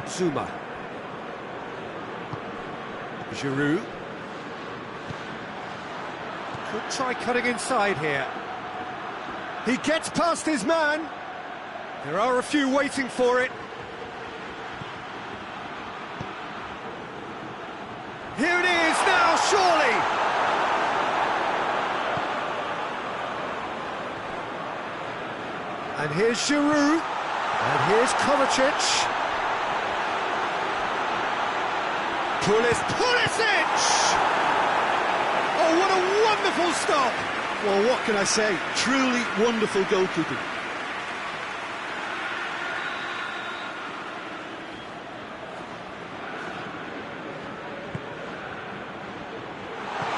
Zuma. Giroud. Could try cutting inside here. He gets past his man. There are a few waiting for it. Here it is now, surely! And here's Giroud. And here's Kovacic. Pulisic! Oh, what a wonderful stop! Well, what can I say? Truly wonderful goalkeeping.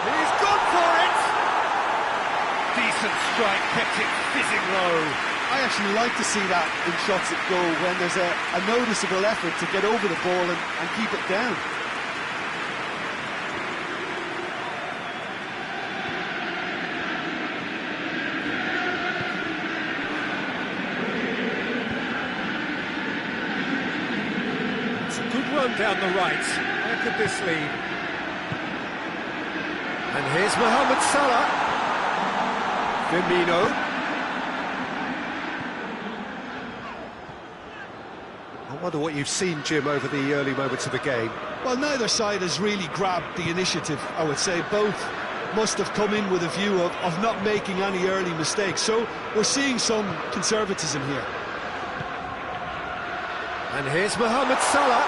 He's gone for it! Decent strike, kept it fizzing low. I actually like to see that in shots at goal when there's a noticeable effort to get over the ball and keep it down. It's a good run down the right. Where could this lead? And here's Mohamed Salah. Firmino. I wonder what you've seen, Jim, over the early moments of the game. Well, neither side has really grabbed the initiative, I would say. Both must have come in with a view of not making any early mistakes. So we're seeing some conservatism here. And here's Mohamed Salah.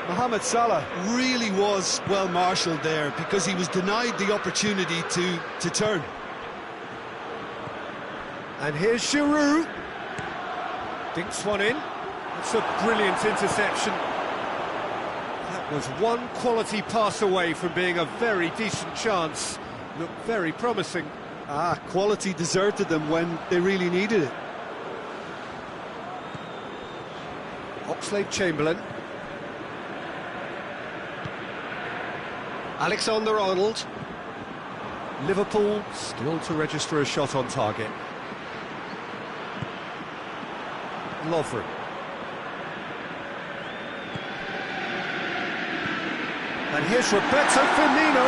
Mohamed Salah really was well marshalled there because he was denied the opportunity to turn. And here's Giroud. Dinks one in. It's a brilliant interception. That was one quality pass away from being a very decent chance. Looked very promising. Quality deserted them when they really needed it. Oxlade-Chamberlain. Alexander-Arnold. Liverpool still to register a shot on target. Lovren. And here's Roberto Firmino.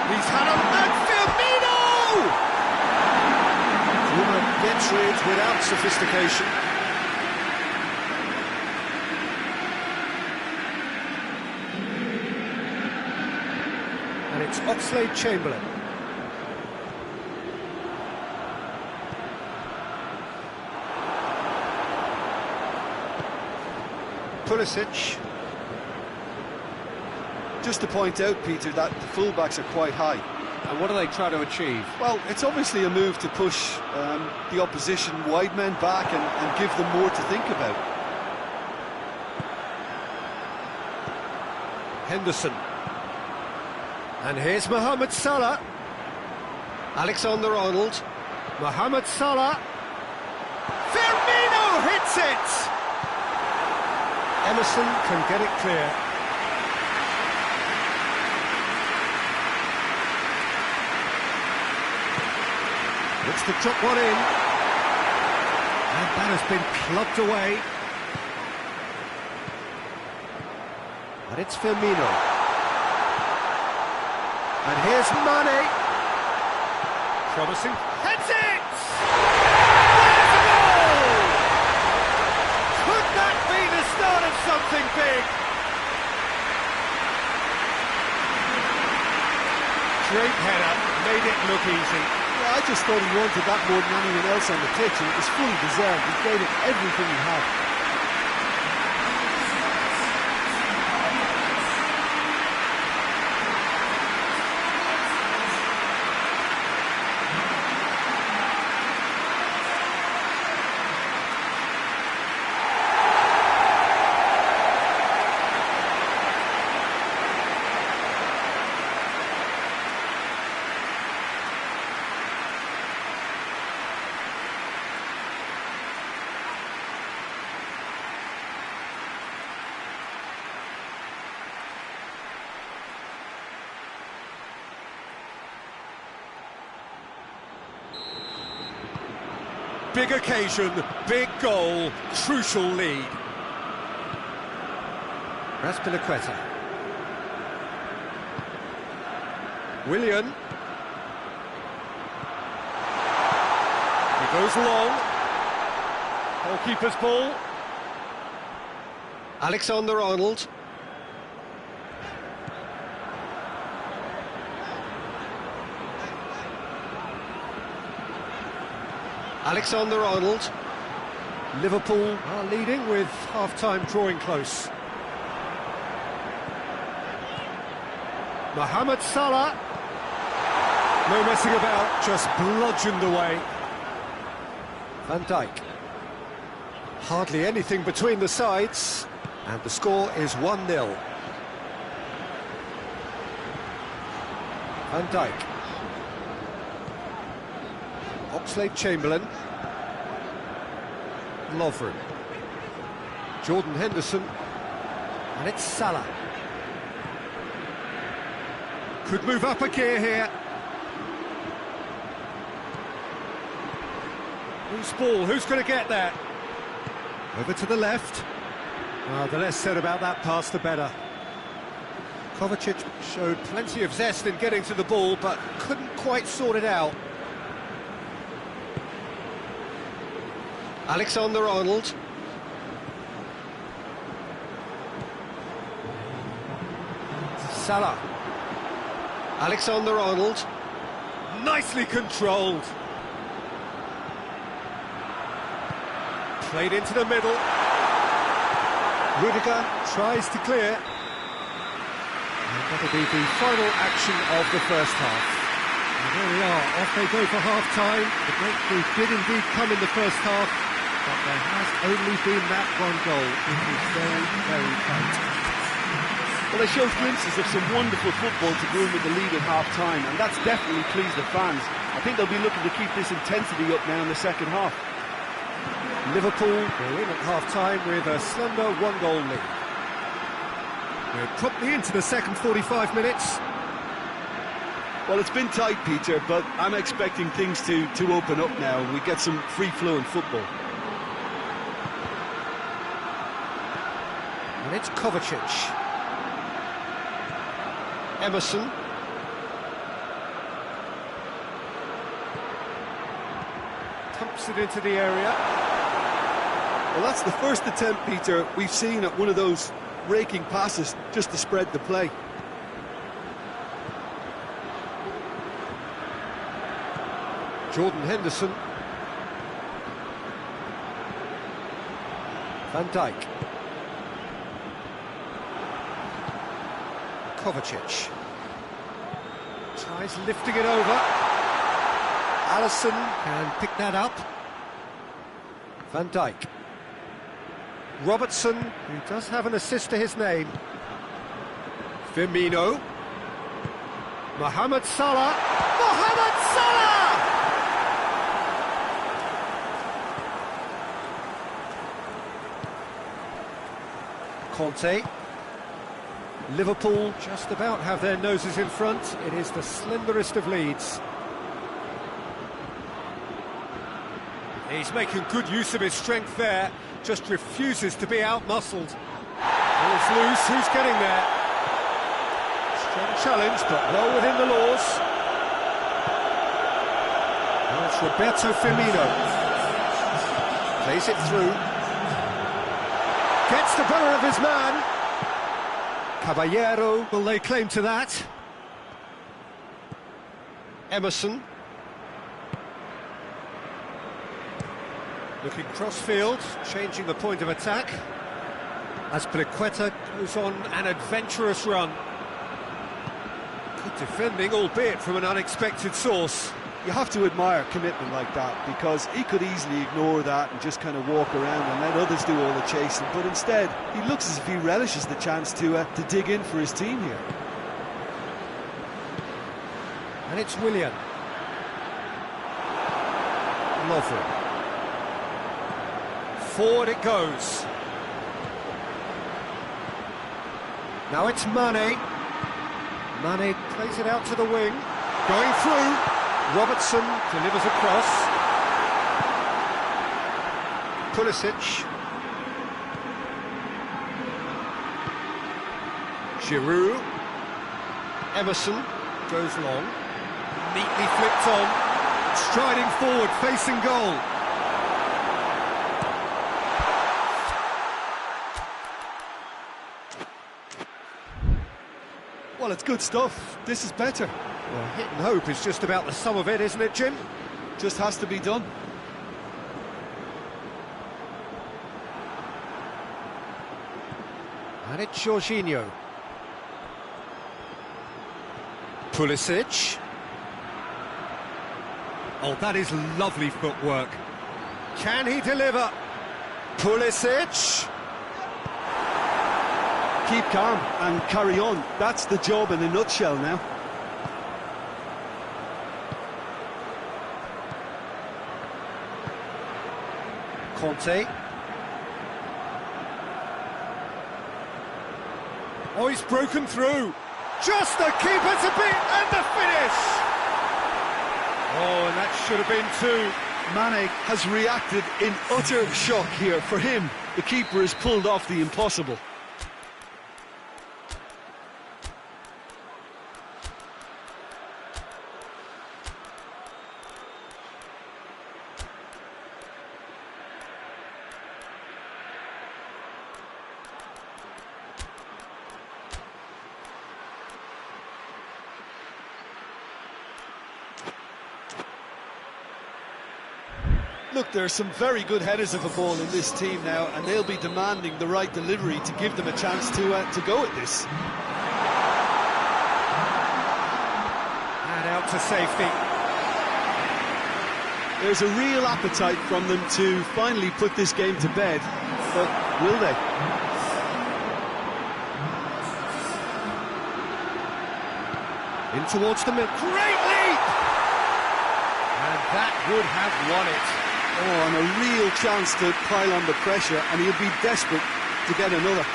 He's had a man, Firmino! Zuma gets rid without sophistication. And it's Oxlade-Chamberlain. Pulisic. Just to point out, Peter, that the fullbacks are quite high. And what are they trying to achieve? Well, it's obviously a move to push the opposition wide men back and give them more to think about. Henderson. And here's Mohamed Salah. Alexander-Arnold. Mohamed Salah. Firmino hits it! Emerson can get it clear. Looks to drop one in. And that has been plugged away. And it's Firmino. And here's Mane. Promising. Heads it! Start of something big. Great header, made it look easy. Yeah, I just thought he wanted that more than anyone else on the pitch, and it was fully deserved. He gave it everything he had. big occasion, big goal, crucial lead. Raspilicueta. Willian. He goes long. Goalkeeper's ball. Alexander-Arnold. Alexander-Arnold. Liverpool are leading with half-time drawing close. Mohamed Salah. No messing about, just bludgeoned away. Van Dijk. Hardly anything between the sides, and the score is 1-0. Van Dijk. Oxlade-Chamberlain. Lovren. Jordan Henderson. And it's Salah. Could move up a gear here. Whose ball? Who's going to get that? Over to the left. Well, the less said about that pass, the better. Kovacic showed plenty of zest in getting to the ball, but couldn't quite sort it out. Alexander-Arnold. Salah. Alexander-Arnold. Nicely controlled. Played into the middle. Rudiger tries to clear. And that'll be the final action of the first half. And there we are, off they go for half-time. The breakthrough did indeed come in the first half, but there has only been that one goal. It was very, very tight. Well, they showed glimpses of some wonderful football to go in with the lead at half-time, and that's definitely pleased the fans. I think they'll be looking to keep this intensity up now in the second half. Liverpool go in at half-time with a slender one-goal lead. We're promptly into the second 45 minutes. Well, it's been tight, Peter, but I'm expecting things to open up now and we get some free-flowing football. And it's Kovacic. Emerson. Pumps it into the area. Well, that's the first attempt, Peter, we've seen at one of those raking passes just to spread the play. Jordan Henderson. Van Dijk. Kovacic. Tries lifting it over. Alisson can pick that up. Van Dijk. Robertson, who does have an assist to his name. Firmino. Mohamed Salah. Mohamed Salah! Conte. Liverpool just about have their noses in front. It is the slenderest of leads. He's making good use of his strength there, just refuses to be out-muscled. Ball's loose, who's getting there? Strong challenge, but well within the laws. Well, it's Roberto Firmino. Plays it through. Gets the better of his man. Caballero will lay claim to that. Emerson. Looking cross-field, changing the point of attack. Raspilicueta goes on an adventurous run. Good defending, albeit from an unexpected source. You have to admire commitment like that, because he could easily ignore that and just kind of walk around and let others do all the chasing, but instead he looks as if he relishes the chance to dig in for his team here. And it's Willian. Lovren. Forward it goes. Now it's Mane. Mane plays it out to the wing. Going through. Robertson delivers across. Pulisic. Giroud. Emerson goes long. Neatly flipped on. Striding forward, facing goal. Well, it's good stuff. This is better. Well, hit and hope is just about the sum of it, isn't it, Jim? Just has to be done. And it's Jorginho. Pulisic. Oh, that is lovely footwork. Can he deliver? Pulisic. Keep calm and carry on. That's the job in a nutshell now. Conte. Oh, he's broken through. Just the keeper to beat, and the finish! Oh, and that should have been two. Mane has reacted in utter shock here. For him, the keeper has pulled off the impossible. Look, there's some very good headers of a ball in this team now, and they'll be demanding the right delivery to give them a chance to go at this. And out to safety. There's a real appetite from them to finally put this game to bed, but will they? In towards the middle. Great leap! And that would have won it. Oh, and a real chance to pile on the pressure, and he'll be desperate to get another.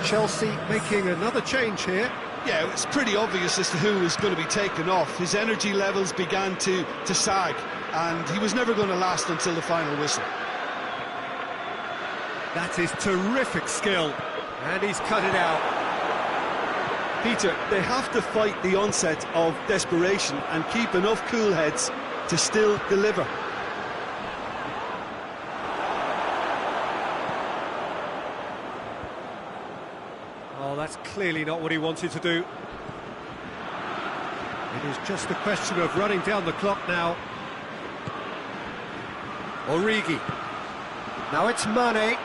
Chelsea making another change here. Yeah, it's pretty obvious as to who was going to be taken off. His energy levels began to sag, and he was never going to last until the final whistle. That is terrific skill, and he's cut it out. Peter, they have to fight the onset of desperation and keep enough cool heads to still deliver. Oh, that's clearly not what he wanted to do. It is just a question of running down the clock now. Origi. Now it's Mane.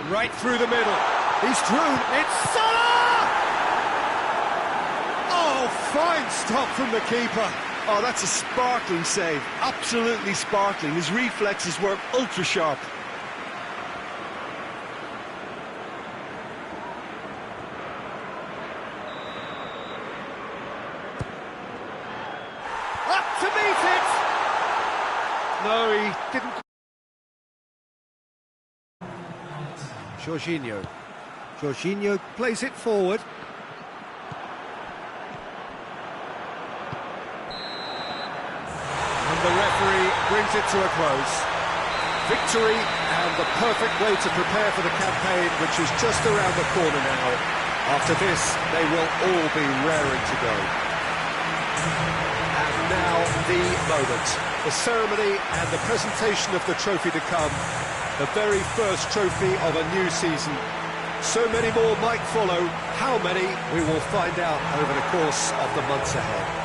Right through the middle. He's through. It's Salah! Oh, fine stop from the keeper. Oh, that's a sparkling save. Absolutely sparkling. His reflexes work ultra sharp. Up to meet it! No, he didn't. Jorginho. Jorginho plays it forward. And the referee brings it to a close. Victory and the perfect way to prepare for the campaign, which is just around the corner now. After this, they will all be raring to go. And now the moment. The ceremony and the presentation of the trophy to come. The very first trophy of a new season. So many more might follow. How many, we will find out over the course of the months ahead.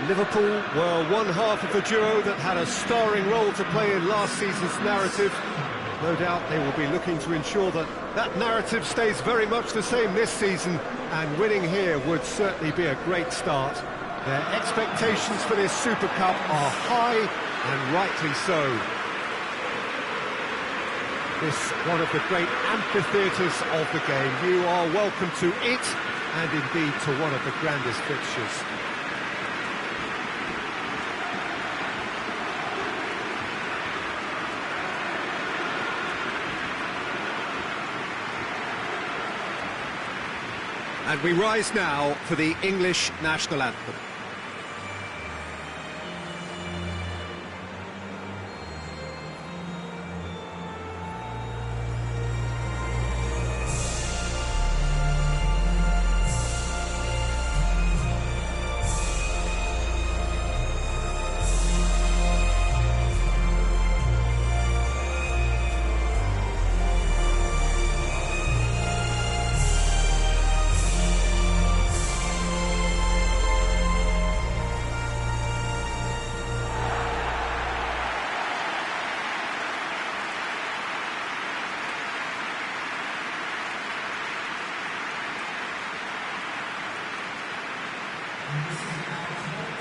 Liverpool were one half of a duo that had a starring role to play in last season's narrative. No doubt they will be looking to ensure that that narrative stays very much the same this season, and winning here would certainly be a great start. Their expectations for this Super Cup are high, and rightly so. This one of the great amphitheatres of the game. You are welcome to it, and indeed to one of the grandest fixtures. And we rise now for the English national anthem.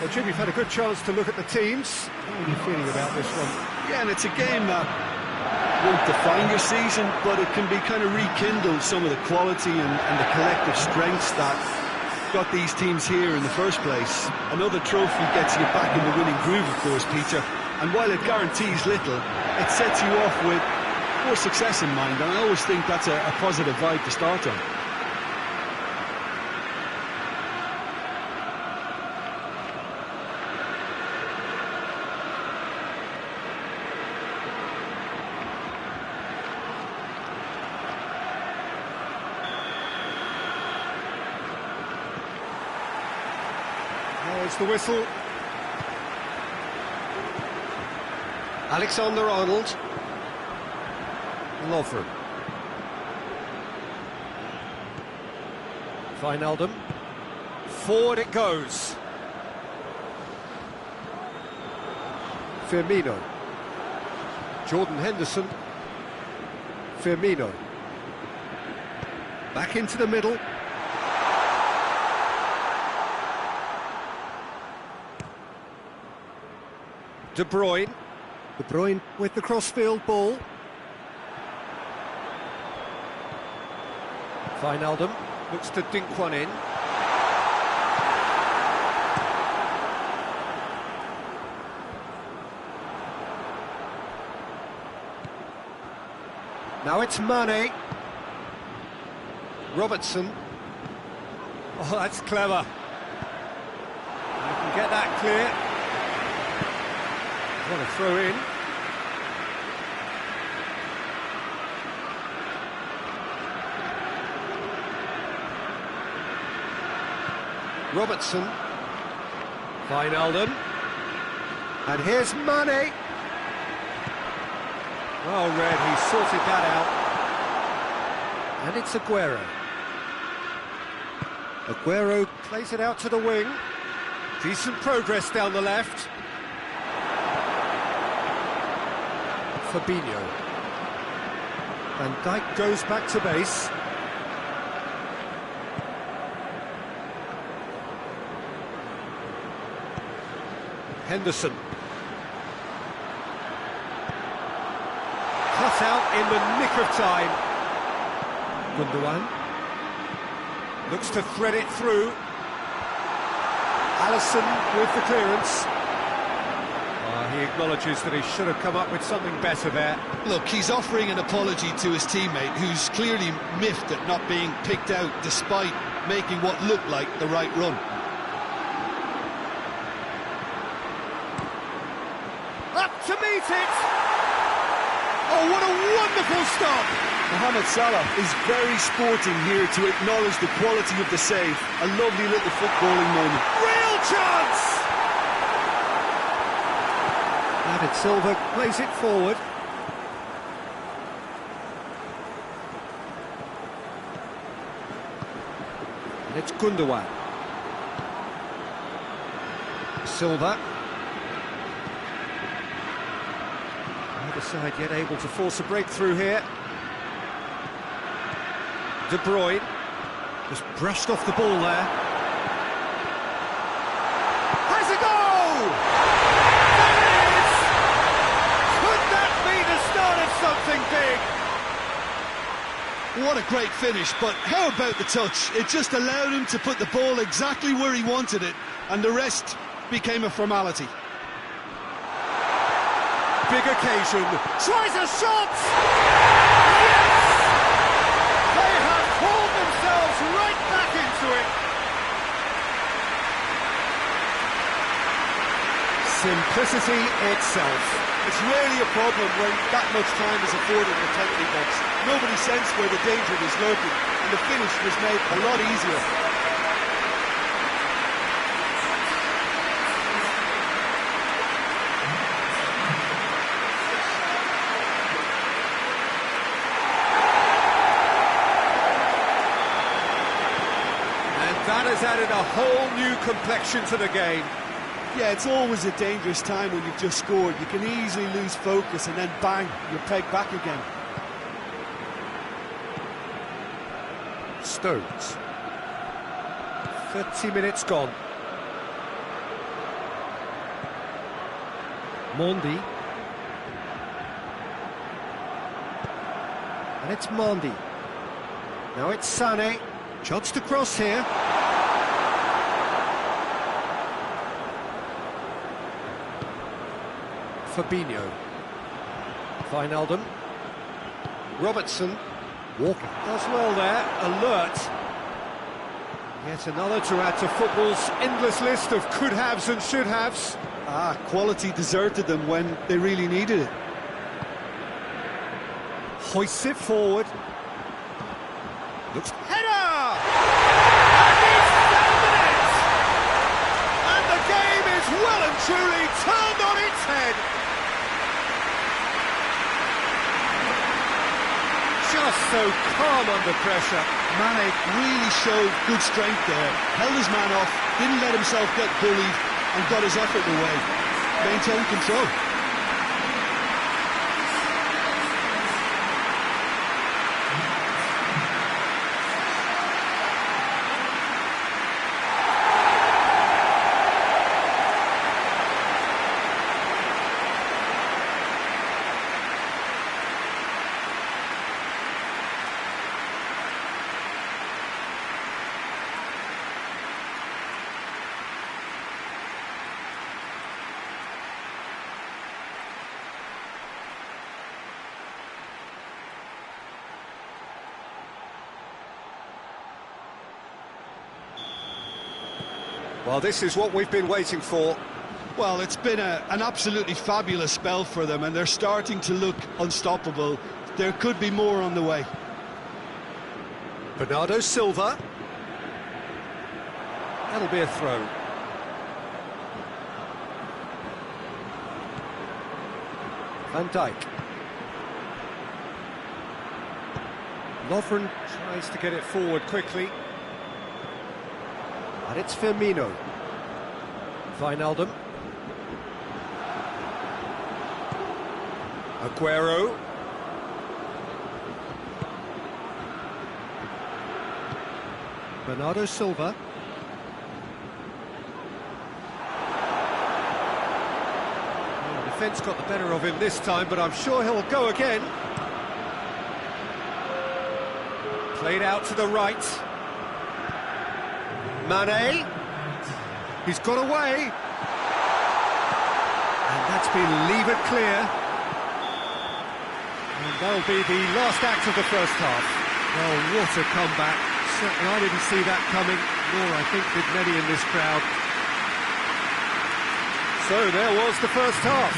Well, Jim, you've had a good chance to look at the teams. How are you feeling about this one? Yeah, and it's a game that won't define your season, but it can be kind of rekindle some of the quality and the collective strengths that got these teams here in the first place. Another trophy gets you back in the winning groove, of course, Peter. And while it guarantees little, it sets you off with more success in mind, and I always think that's a positive vibe to start on. There's the whistle. Alexander-Arnold. Lovren. Wijnaldum. Forward it goes. Firmino. Jordan Henderson. Firmino. Back into the middle. De Bruyne. De Bruyne with the crossfield ball. Wijnaldum looks to dink one in. Now it's Mane. Robertson. Oh, that's clever. You can get that clear. What a throw in. Robertson. Wijnaldum. And here's Mane. Well read, he sorted that out. And it's Aguero. Aguero plays it out to the wing. Decent progress down the left. Fabinho. Van Dijk goes back to base. Henderson. Cut out in the nick of time. Gundogan. Looks to thread it through. Alisson with the clearance. He acknowledges that he should have come up with something better there. Look, he's offering an apology to his teammate, who's clearly miffed at not being picked out despite making what looked like the right run. Up to meet it! Oh, what a wonderful stop! Mohamed Salah is very sporting here to acknowledge the quality of the save. A lovely little footballing moment. Real chance! David Silva plays it forward. And it's Gundogan. Silva. Neither side yet able to force a breakthrough here. De Bruyne just brushed off the ball there. Has a goal! There it is! Could that be the start of something big? What a great finish, but how about the touch? It just allowed him to put the ball exactly where he wanted it, and the rest became a formality. Big occasion, tries a shot! Yes! They have pulled themselves right back into it. Simplicity itself. It's rarely a problem when that much time is afforded in the penalty box. Nobody sensed where the danger was lurking, and the finish was made a lot easier. And that has added a whole new complexion to the game. Yeah, it's always a dangerous time when you've just scored. You can easily lose focus and then bang, you're pegged back again. Stones. 30 minutes gone. Mondi. And it's Mondi. Now it's Sané. Shots to cross here. Fabinho. Wijnaldum. Robertson. Walker does well there, alert. Yet another to add to football's endless list of could-haves and should-haves. Quality deserted them when they really needed it. Hoists it forward. Looks... Header! And he's found the net! And the game is well and truly turned on its head. Just so calm under pressure. Mane really showed good strength there. Held his man off, didn't let himself get bullied, and got his effort away. Maintained control. Well, this is what we've been waiting for. Well, it's been an absolutely fabulous spell for them, and they're starting to look unstoppable. There could be more on the way. Bernardo Silva. That'll be a throw. Van Dijk. Lovren tries to get it forward quickly. And it's Firmino. Wijnaldum. Aguero. Bernardo Silva. Well, the defence got the better of him this time, but I'm sure he'll go again. Played out to the right. Mane. He's got away. And that's been levered clear. And that'll be the last act of the first half. Well, what a comeback. Certainly I didn't see that coming, nor I think did many in this crowd. So there was the first half.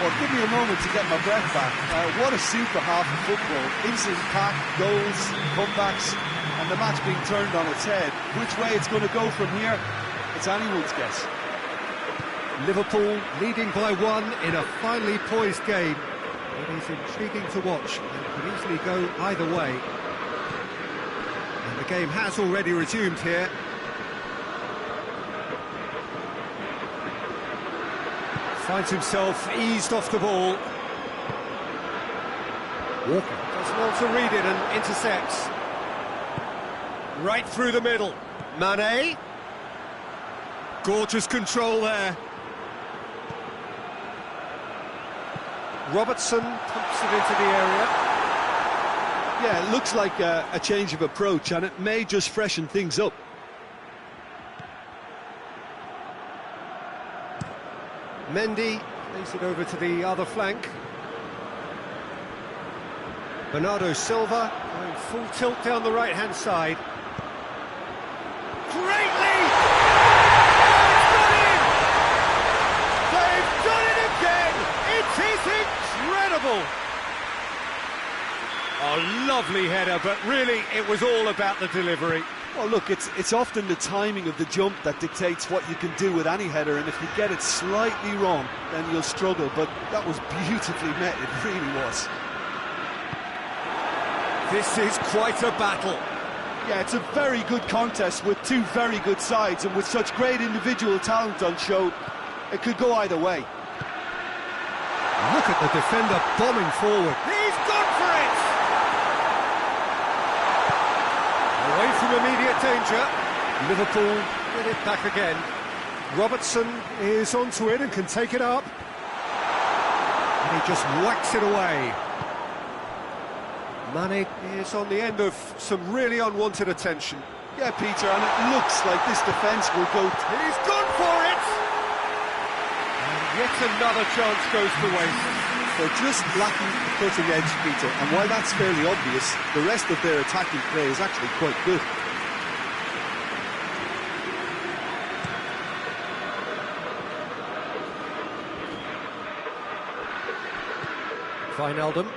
Well, give me a moment to get my breath back. What a super half of football. Instant pack, goals, comebacks, and the match being turned on its head. Which way it's going to go from here, it's anyone's guess. Liverpool leading by 1 in a finely poised game. It is intriguing to watch and could easily go either way. And the game has already resumed here. Finds himself eased off the ball. Walker doesn't want to read it and intercepts. Right through the middle. Mane. Gorgeous control there. Robertson pumps it into the area. Yeah, it looks like a change of approach, and it may just freshen things up. Mendy plays it over to the other flank. Bernardo Silva going full tilt down the right-hand side. Greatly! They've done it again! It is incredible! Oh, lovely header, but really it was all about the delivery. Well, look, it's often the timing of the jump that dictates what you can do with any header, and if you get it slightly wrong, then you'll struggle, but that was beautifully met, it really was. This is quite a battle. Yeah, it's a very good contest with two very good sides, and with such great individual talent on show, it could go either way. Look at the defender bombing forward. He's gone for it! Away from immediate danger. Liverpool get it back again. Robertson is onto it and can take it up. And he just whacks it away. Mane is on the end of some really unwanted attention. Yeah, Peter, and it looks like this defence will go... He's gone for it! And yet another chance goes to waste. They're just lacking the cutting edge, Peter, and while that's fairly obvious, the rest of their attacking play is actually quite good. Wijnaldum.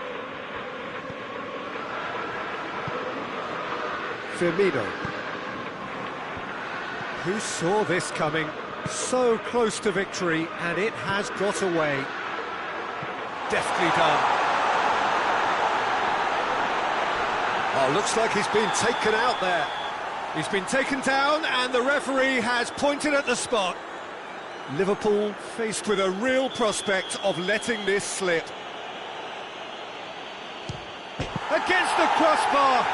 Firmino. Who saw this coming? So close to victory, and it has got away. Deftly done. Oh, looks like he's been taken out there. He's been taken down, and the referee has pointed at the spot. Liverpool faced with a real prospect of letting this slip. Against the crossbar.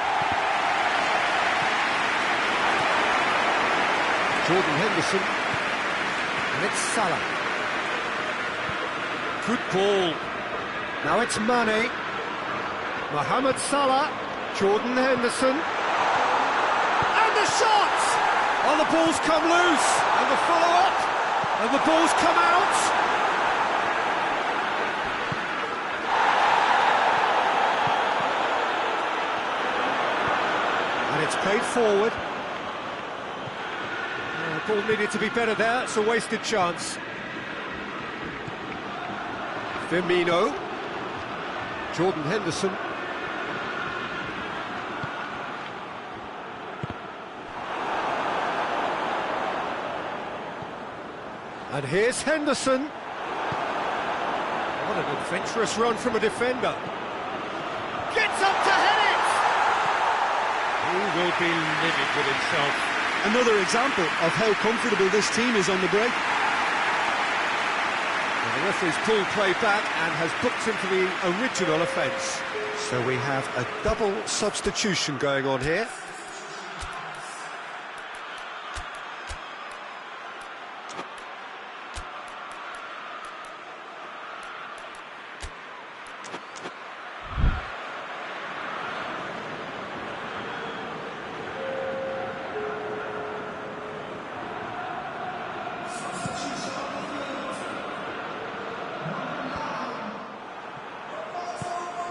Jordan Henderson, and it's Salah. Good ball. Now it's Mane. Mohamed Salah, Jordan Henderson, and the shot! Oh, the ball's come loose, and the follow-up, and the ball's come out. And it's played forward. The ball needed to be better there, it's a wasted chance. Firmino. Jordan Henderson. And here's Henderson. What an adventurous run from a defender. Gets up to head it! He will be livid with himself. Another example of how comfortable this team is on the break. Well, the referee's pulled play back and has booked him for the original offence. So we have a double substitution going on here.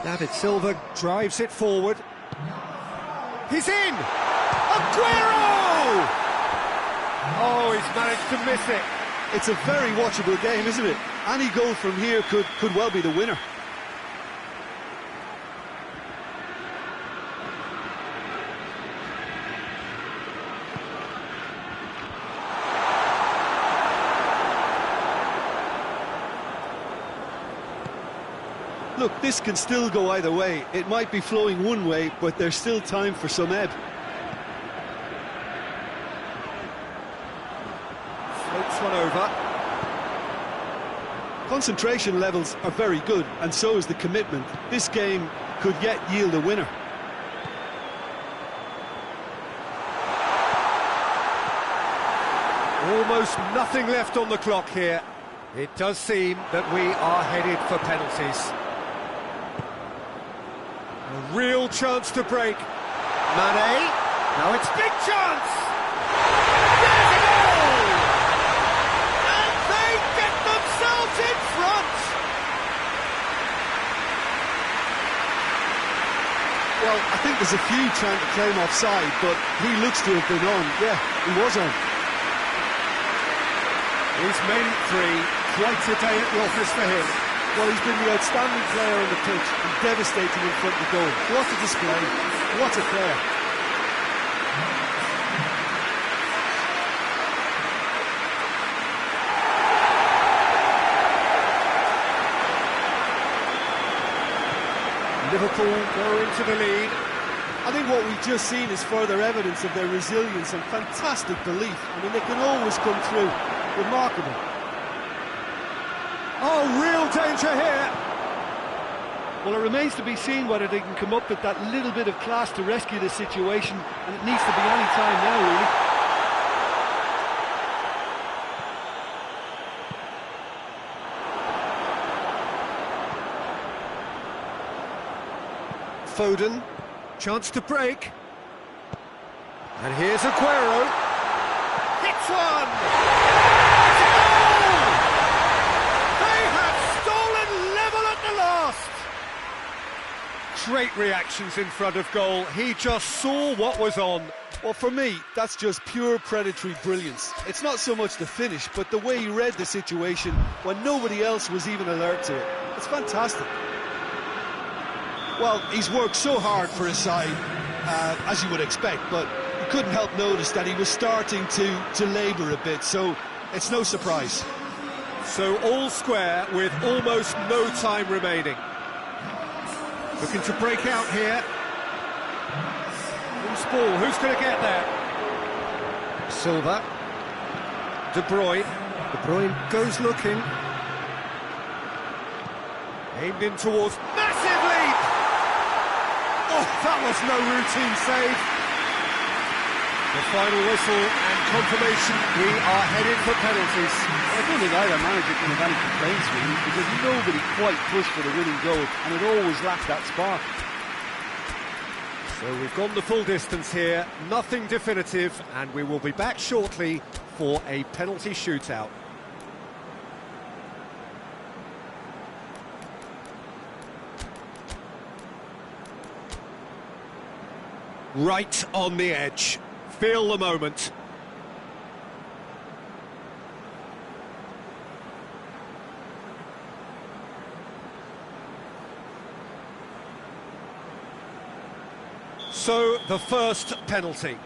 David Silva drives it forward. He's in! Aguero! Oh, he's managed to miss it. It's a very watchable game, isn't it? Any goal from here could well be the winner. Look, this can still go either way. It might be flowing one way, but there's still time for some ebb. Floats one over. Concentration levels are very good, and so is the commitment. This game could yet yield a winner. Almost nothing left on the clock here. It does seem that we are headed for penalties. A real chance to break. Mane, now it's big chance! There's a goal! And they get themselves in front! Well, I think there's a few trying to claim offside, but he looks to have been on. Yeah, he was on. He's made it three. Quite a day at the office for him. Well, he's been the outstanding player on the pitch and devastating in front of the goal. What a display. What a player. Liverpool go into the lead. I think what we've just seen is further evidence of their resilience and fantastic belief. I mean, they can always come through. Remarkable. Oh, real danger here. Well, it remains to be seen whether they can come up with that little bit of class to rescue the situation, and it needs to be any time now, really. Foden, chance to break. And here's Aguero. Hits one! It's a goal! They have stolen level at the last! Great reactions in front of goal. He just saw what was on. Well, for me, that's just pure predatory brilliance. It's not so much the finish, but the way he read the situation when nobody else was even alert to it. It's fantastic. Well, he's worked so hard for his side, as you would expect, but you couldn't help notice that he was starting to labour a bit, so it's no surprise. So all square with almost no time remaining. Looking to break out here. Loose ball, who's going to get there? Silva. De Bruyne. De Bruyne goes looking. Aimed in towards... Massive leap! Oh, that was no routine save. The final whistle and confirmation, we are headed for penalties. I don't think either manager can have any complaints really, because nobody quite pushed for the winning goal, and it always lacked that spark. So we've gone the full distance here, nothing definitive, and we will be back shortly for a penalty shootout. Right on the edge. Feel the moment. So, the first penalty.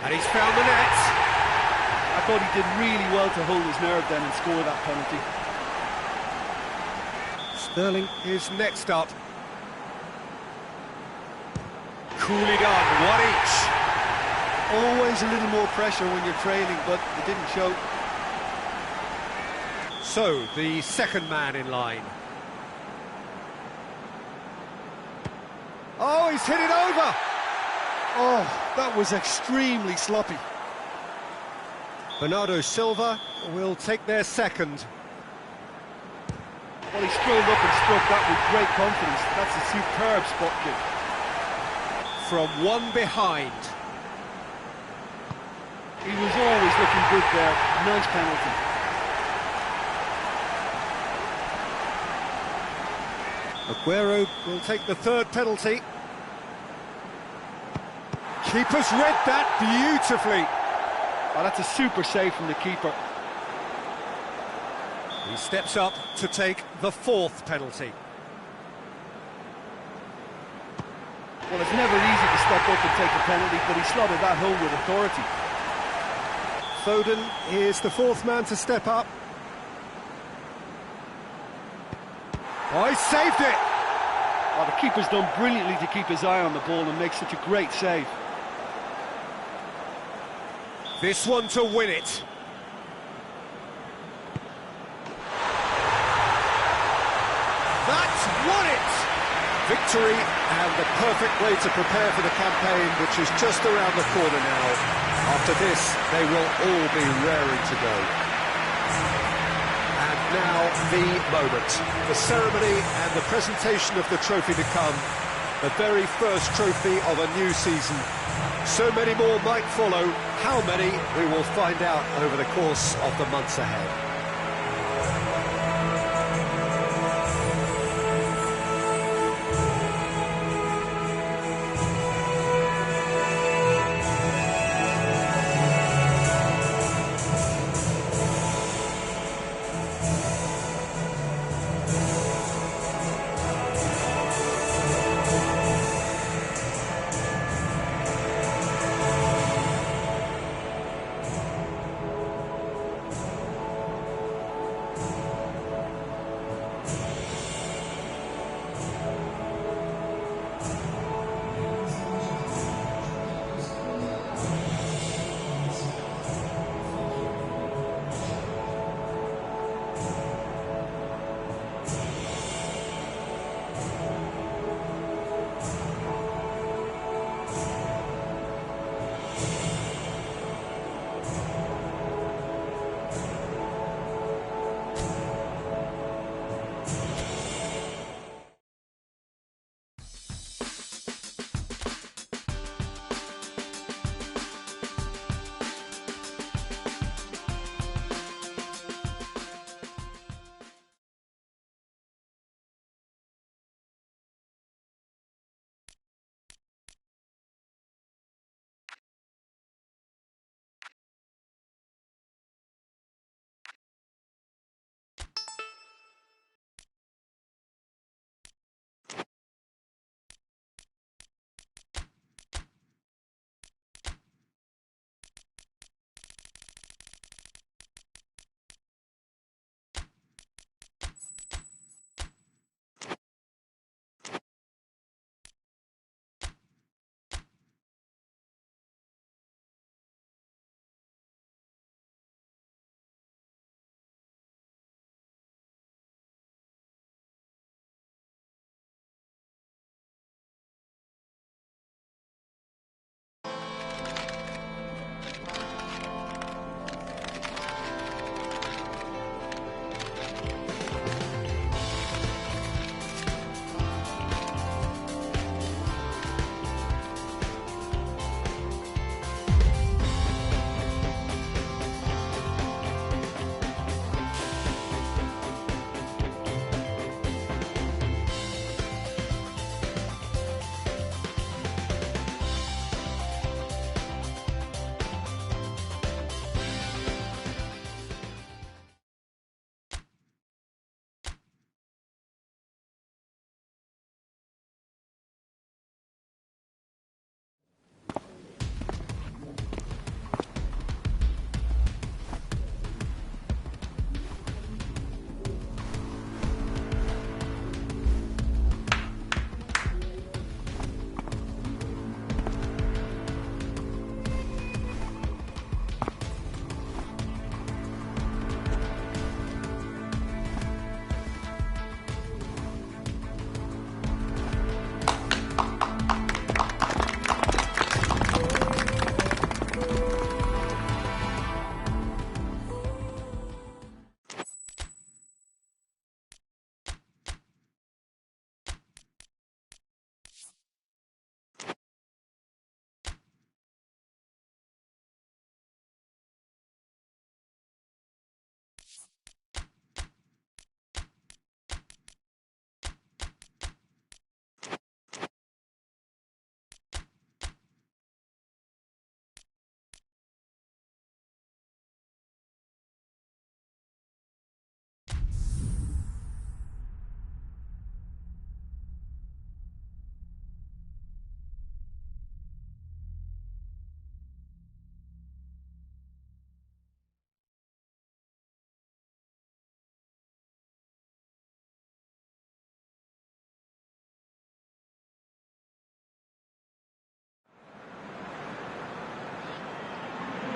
And he's found the net. I thought he did really well to hold his nerve then and score that penalty. Sterling is next up. Coolly done, one each. Always a little more pressure when you're trailing, but it didn't show. So, the second man in line. Oh, he's hit it over! Oh, that was extremely sloppy. Bernardo Silva will take their second. Well, he strolled up and struck that with great confidence. That's a superb spot kick. From one behind. He was always looking good there. Nice penalty. Aguero will take the third penalty. Keeper's read that beautifully. Oh, that's a super save from the keeper. He steps up to take the fourth penalty. Well, it's never easy to step up and take a penalty, but he slotted that home with authority. Foden is the fourth man to step up. Oh, he saved it! Oh, the keeper's done brilliantly to keep his eye on the ball and make such a great save. This one to win it. won it! Victory and the perfect way to prepare for the campaign, which is just around the corner now. After this, they will all be raring to go. And now the moment, the ceremony and the presentation of the trophy to come, the very first trophy of a new season. So many more might follow. How many, we will find out over the course of the months ahead.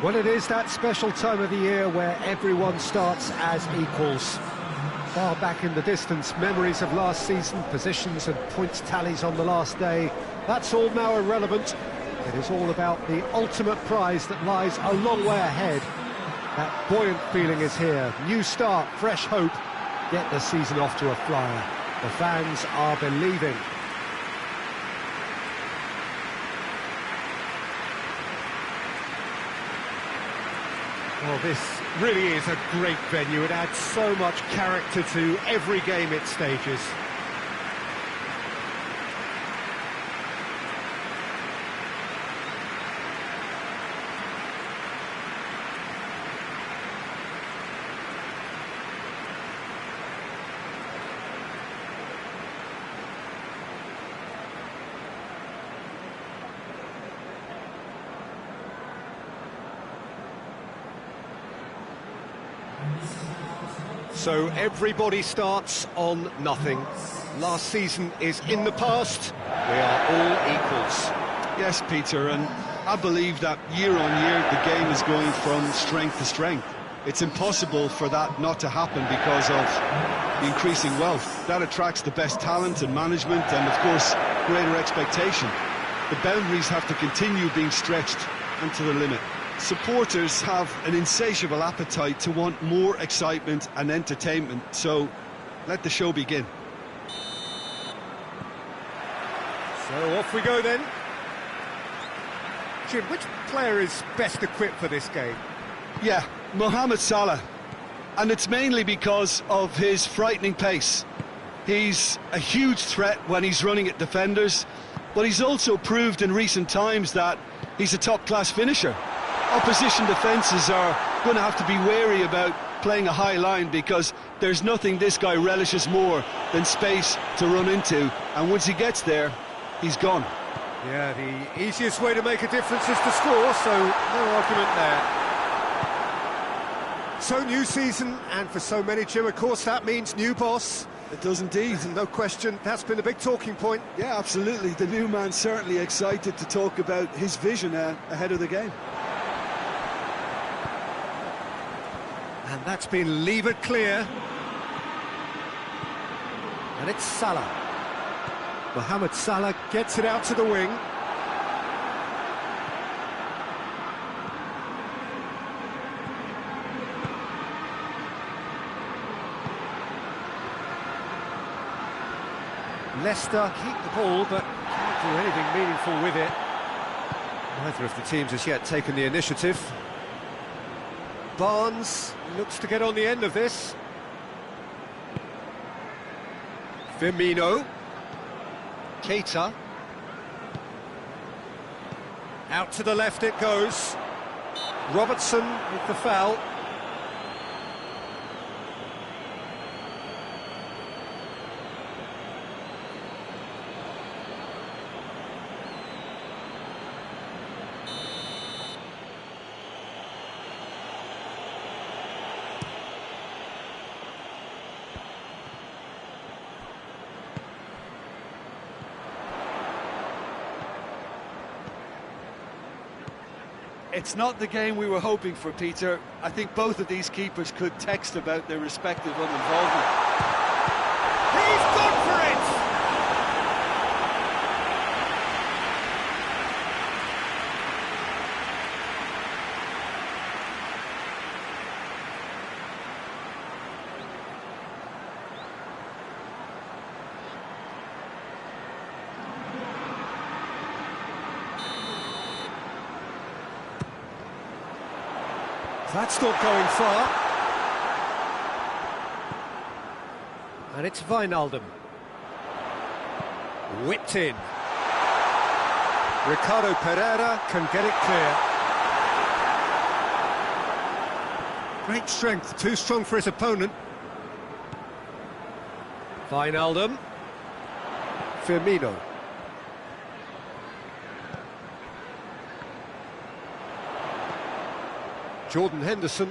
Well, it is that special time of the year where everyone starts as equals. Far back in the distance, memories of last season, positions and points tallies on the last day, that's all now irrelevant. It is all about the ultimate prize that lies a long way ahead. That buoyant feeling is here. New start, fresh hope. Get the season off to a flyer. The fans are believing. Well, this really is a great venue. It adds so much character to every game it stages. So everybody starts on nothing. Last season is in the past. We are all equals. Yes, Peter, and I believe that year on year the game is going from strength to strength. It's impossible for that not to happen because of the increasing wealth. That attracts the best talent and management and, of course, greater expectation. The boundaries have to continue being stretched and to the limit. Supporters have an insatiable appetite to want more excitement and entertainment, so let the show begin. So off we go then. Jim, which player is best equipped for this game? Yeah, Mohamed Salah. And it's mainly because of his frightening pace. He's a huge threat when he's running at defenders, but he's also proved in recent times that he's a top-class finisher. Opposition defences are going to have to be wary about playing a high line because there's nothing this guy relishes more than space to run into, and once he gets there, he's gone. Yeah, the easiest way to make a difference is to score, so no argument there. So new season, and for so many, Jim, of course, that means new boss. It does indeed. No question, that's been a big talking point. Yeah, absolutely. The new man's certainly excited to talk about his vision ahead of the game. And that's been levered clear. And it's Salah. Mohamed Salah gets it out to the wing. Leicester keep the ball, but can't do anything meaningful with it. Neither of the teams has yet taken the initiative. Barnes looks to get on the end of this. Firmino. Keita. Out to the left it goes. Robertson with the foul. It's not the game we were hoping for, Peter. I think both of these keepers could text about their respective uninvolvement. He's gone for it! That's not going far. And it's Wijnaldum. Whipped in. Ricardo Pereira can get it clear. Great strength, too strong for his opponent. Wijnaldum. Firmino. Jordan Henderson.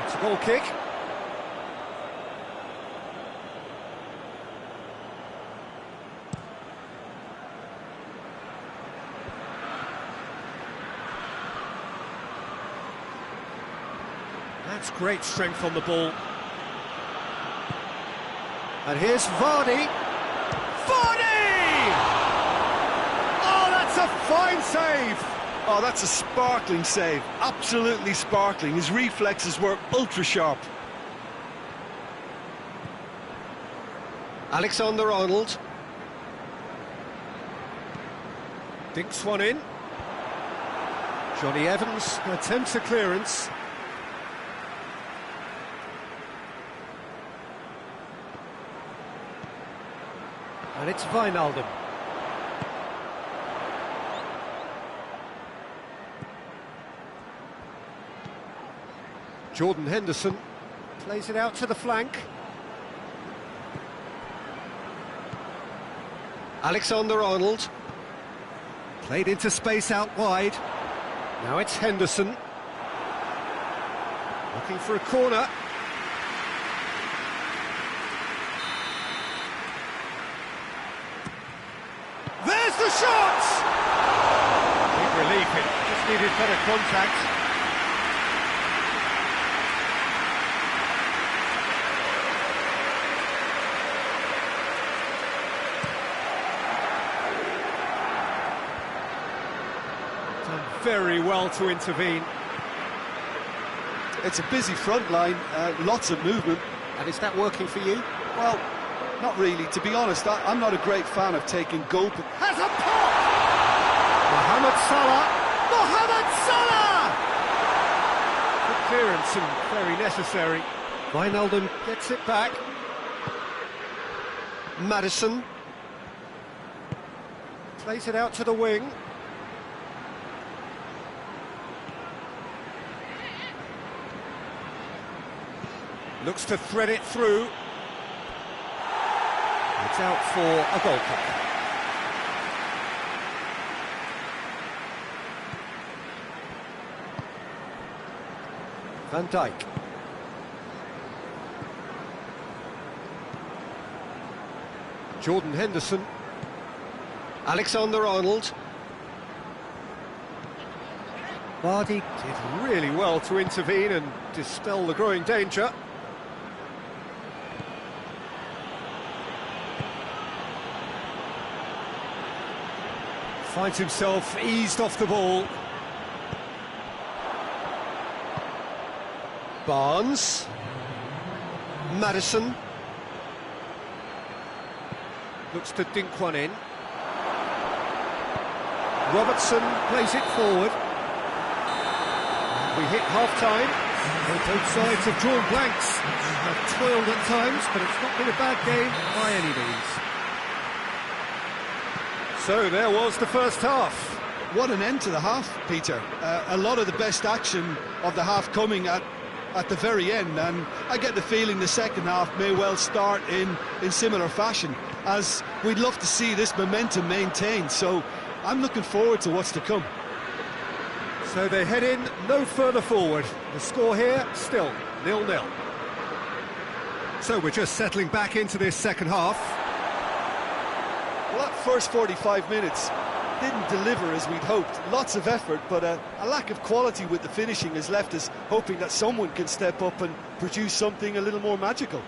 It's a goal kick. That's great strength on the ball. And here's Vardy. Vardy! Oh, that's a fine save! Oh, that's a sparkling save. Absolutely sparkling. His reflexes were ultra-sharp. Alexander-Arnold. Dinks one in. Johnny Evans attempts a clearance. And it's Wijnaldum. Jordan Henderson plays it out to the flank. Alexander-Arnold. Played into space out wide. Now it's Henderson. Looking for a corner. There's the shot! Big relief, it just needed better contact. Done very well to intervene. It's a busy front line, lots of movement. And is that working for you? Well, not really. To be honest, I'm not a great fan of taking goal. Has a pop! Mohamed Salah! Mohamed Salah! Good clearance and very necessary. Wijnaldum gets it back. Maddison. Plays it out to the wing. Looks to thread it through. It's out for a goal kick. Van Dijk. Jordan Henderson. Alexander-Arnold. Vardy did really well to intervene and dispel the growing danger. Finds himself eased off the ball. Barnes. Maddison. Looks to dink one in. Robertson plays it forward. We hit half-time. Both sides have drawn blanks. Have toiled at times, but it's not been a bad game by any means. So there was the first half. What an end to the half, Peter. A lot of the best action of the half coming at the very end, and I get the feeling the second half may well start in similar fashion, as we'd love to see this momentum maintained, so I'm looking forward to what's to come. So they head in no further forward. The score here, still 0-0. So we're just settling back into this second half. Well, that first 45 minutes didn't deliver as we'd hoped. Lots of effort, but a lack of quality with the finishing has left us hoping that someone can step up and produce something a little more magical.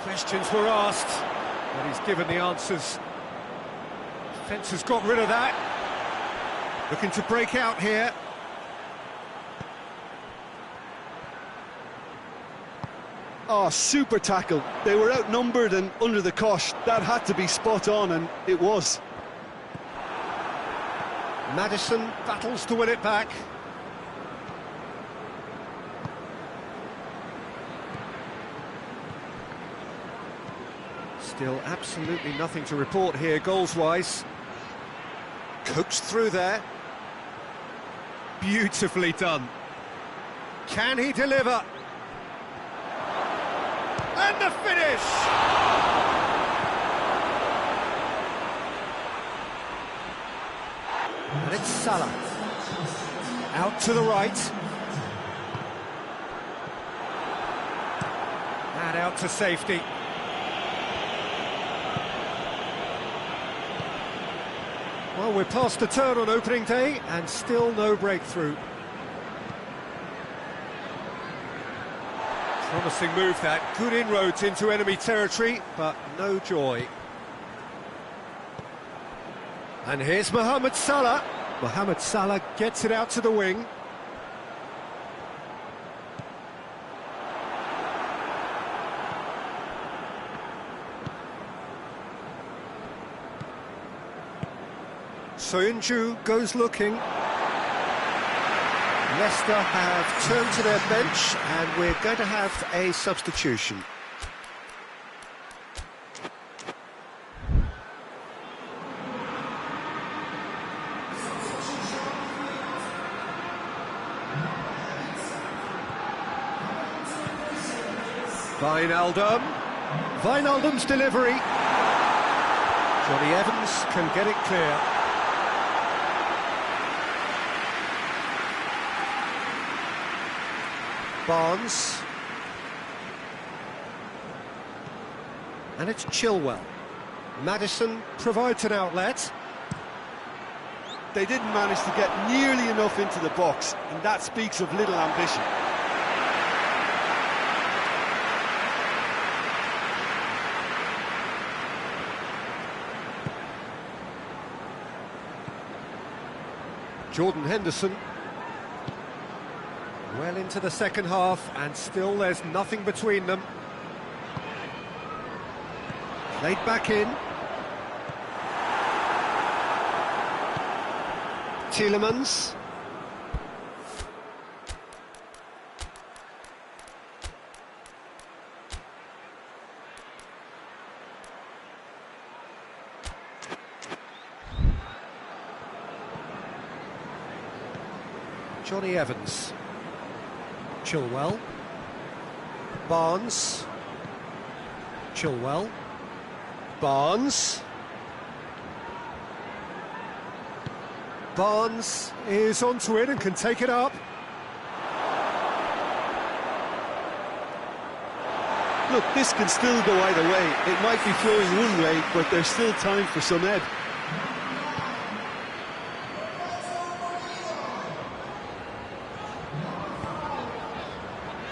Questions were asked, but he's given the answers. Defence has got rid of that. Looking to break out here. Oh, super tackle. They were outnumbered and under the cosh. That had to be spot on, and it was. Maddison battles to win it back. Still absolutely nothing to report here, goals-wise. Coaxed through there. Beautifully done. Can he deliver? And the finish! And it's Salah. Out to the right. And out to safety. Well, we're past the turn on opening day and still no breakthrough. Promising move that, good inroads into enemy territory, but no joy. And here's Mohamed Salah. Mohamed Salah gets it out to the wing. Soyuncu goes looking. Leicester have turned to their bench and we're going to have a substitution. Wijnaldum's delivery. Johnny Evans can get it clear. Barnes. And it's Chilwell. Maddison provides an outlet. They didn't manage to get nearly enough into the box, and that speaks of little ambition. Jordan Henderson. Well into the second half, and still there's nothing between them. Played back in. Tielemans. Johnny Evans. Chilwell. Barnes. Chilwell. Barnes. Barnes is onto it and can take it up. Look, this can still go either way. It might be flowing one way, but there's still time for some ebb.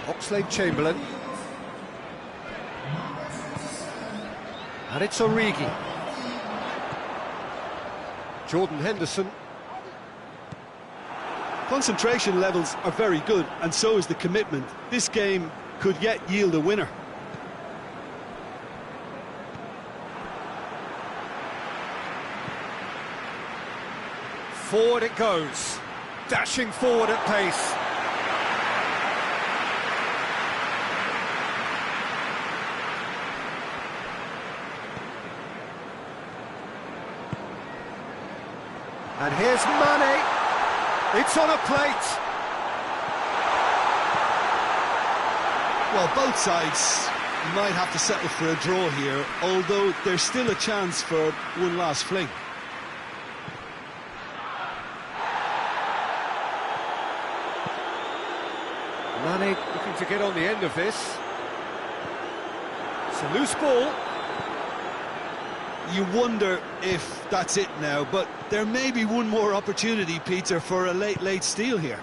Oxlade-Chamberlain. And it's Origi. Jordan Henderson. Concentration levels are very good, and so is the commitment. This game could yet yield a winner. Forward it goes. Dashing forward at pace. And here's Mane. It's on a plate. Well, both sides might have to settle for a draw here, although there's still a chance for one last fling. Mane looking to get on the end of this. It's a loose ball. You wonder if that's it now, but there may be one more opportunity, Peter, for a late steal here.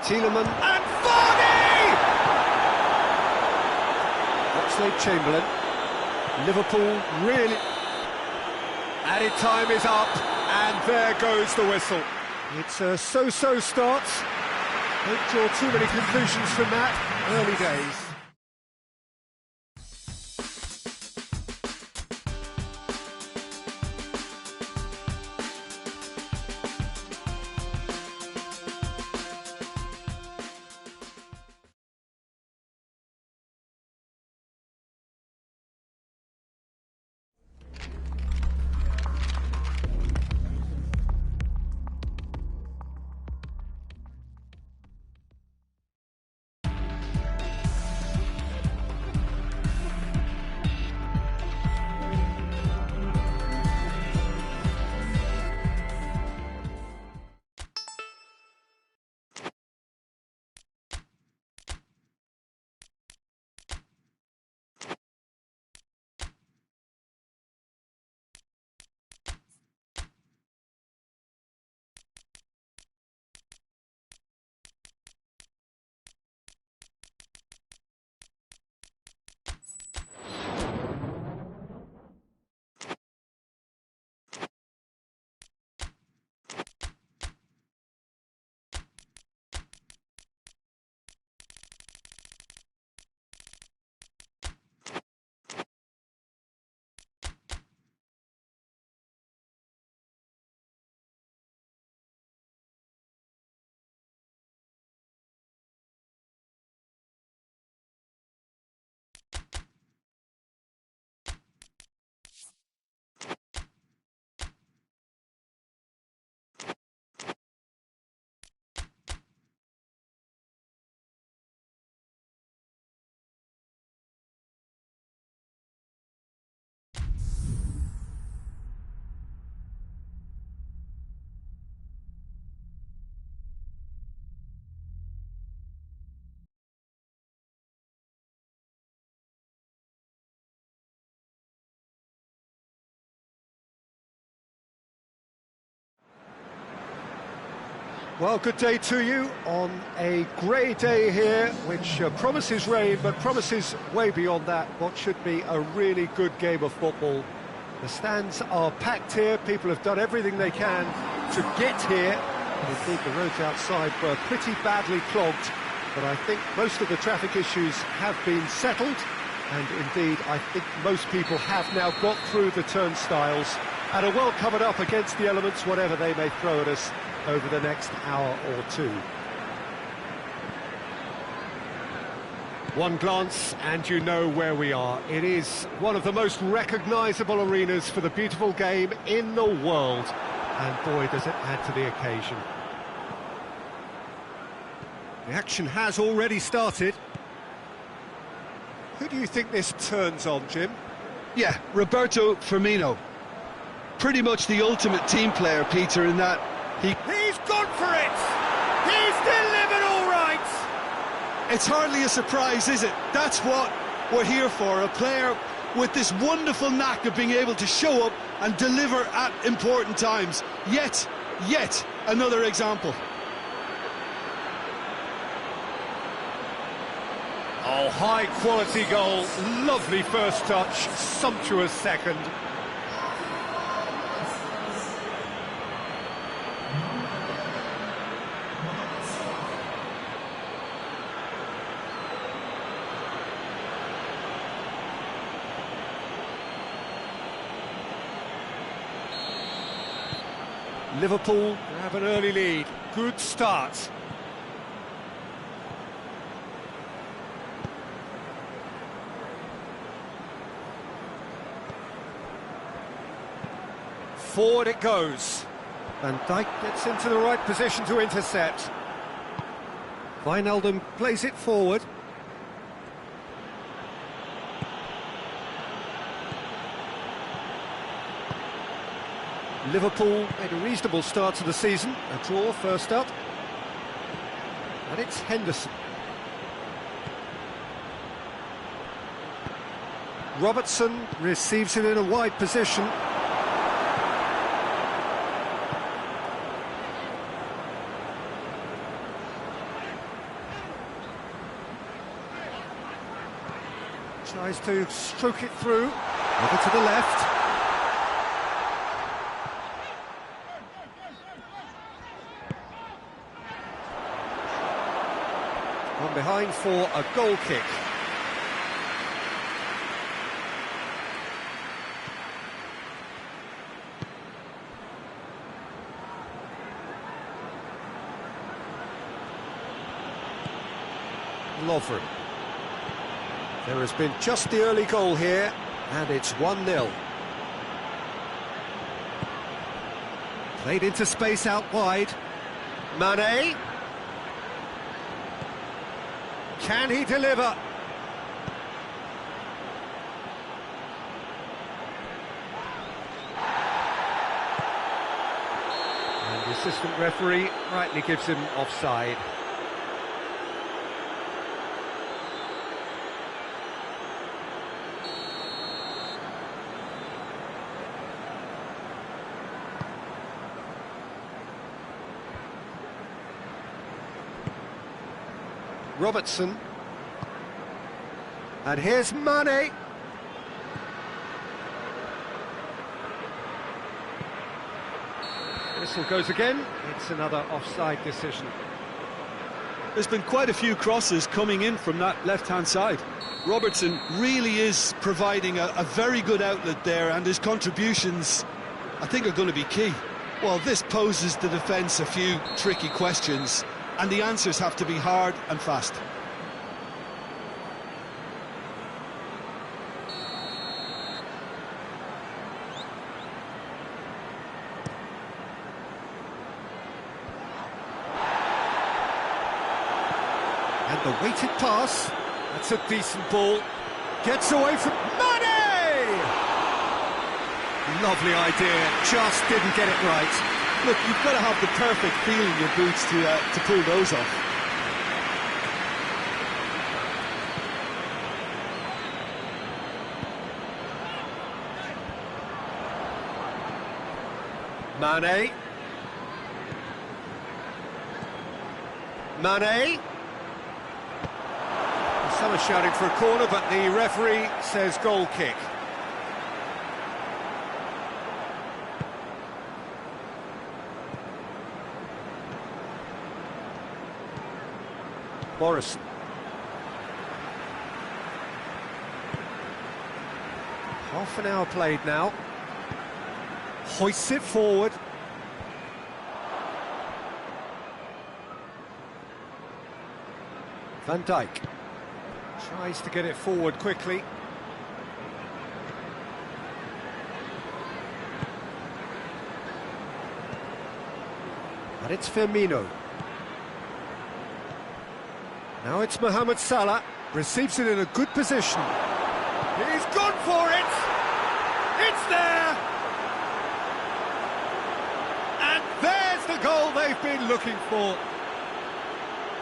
Tielemans and Vardy! Oxlade-Chamberlain. Liverpool really... Added time is up, and there goes the whistle. It's a so-so start. Don't draw too many conclusions from that. Early days. Well, good day to you on a grey day here, which promises rain, but promises way beyond that what should be a really good game of football. The stands are packed here, people have done everything they can to get here. Indeed, the roads outside were pretty badly clogged, but I think most of the traffic issues have been settled, and indeed, I think most people have now got through the turnstiles and are well covered up against the elements, whatever they may throw at us over the next hour or two. One glance and you know where we are. It is one of the most recognisable arenas for the beautiful game in the world, and boy does it add to the occasion. The action has already started. Who do you think this turns on, Jim? Yeah, Roberto Firmino. Pretty much the ultimate team player, Peter, in that He's gone for it! He's delivered all right! it's hardly a surprise, is it? That's what we're here for, a player with this wonderful knack of being able to show up and deliver at important times. Yet another example. Oh, high-quality goal, lovely first touch, sumptuous second. Liverpool have an early lead. Good start. Forward it goes. Van Dijk gets into the right position to intercept. Wijnaldum plays it forward. Liverpool made a reasonable start to the season. A draw first up. And it's Henderson. Robertson receives it in a wide position. Tries to stroke it through. Over to the left. On behind for a goal kick. Lovren. There has been just the early goal here, and it's 1-0. Played into space out wide. Mane. Can he deliver? And the assistant referee rightly gives him offside. Robertson. And here's Mane. Whistle goes again. It's another offside decision. There's been quite a few crosses coming in from that left-hand side. Robertson really is providing a very good outlet there, and his contributions, I think, are going to be key. Well, this poses the defence a few tricky questions, and the answers have to be hard and fast. And the weighted pass. That's a decent ball. Gets away from Mane! Lovely idea, just didn't get it right. Look, you've got to have the perfect feel in your boots to pull those off. Mane. Mane. Some are shouting for a corner, but the referee says goal kick. Morrison. Half an hour played now. Hoists it forward. Van Dijk tries to get it forward quickly. But it's Firmino. Now it's Mohamed Salah. Receives it in a good position. He's gone for it! It's there! And there's the goal they've been looking for.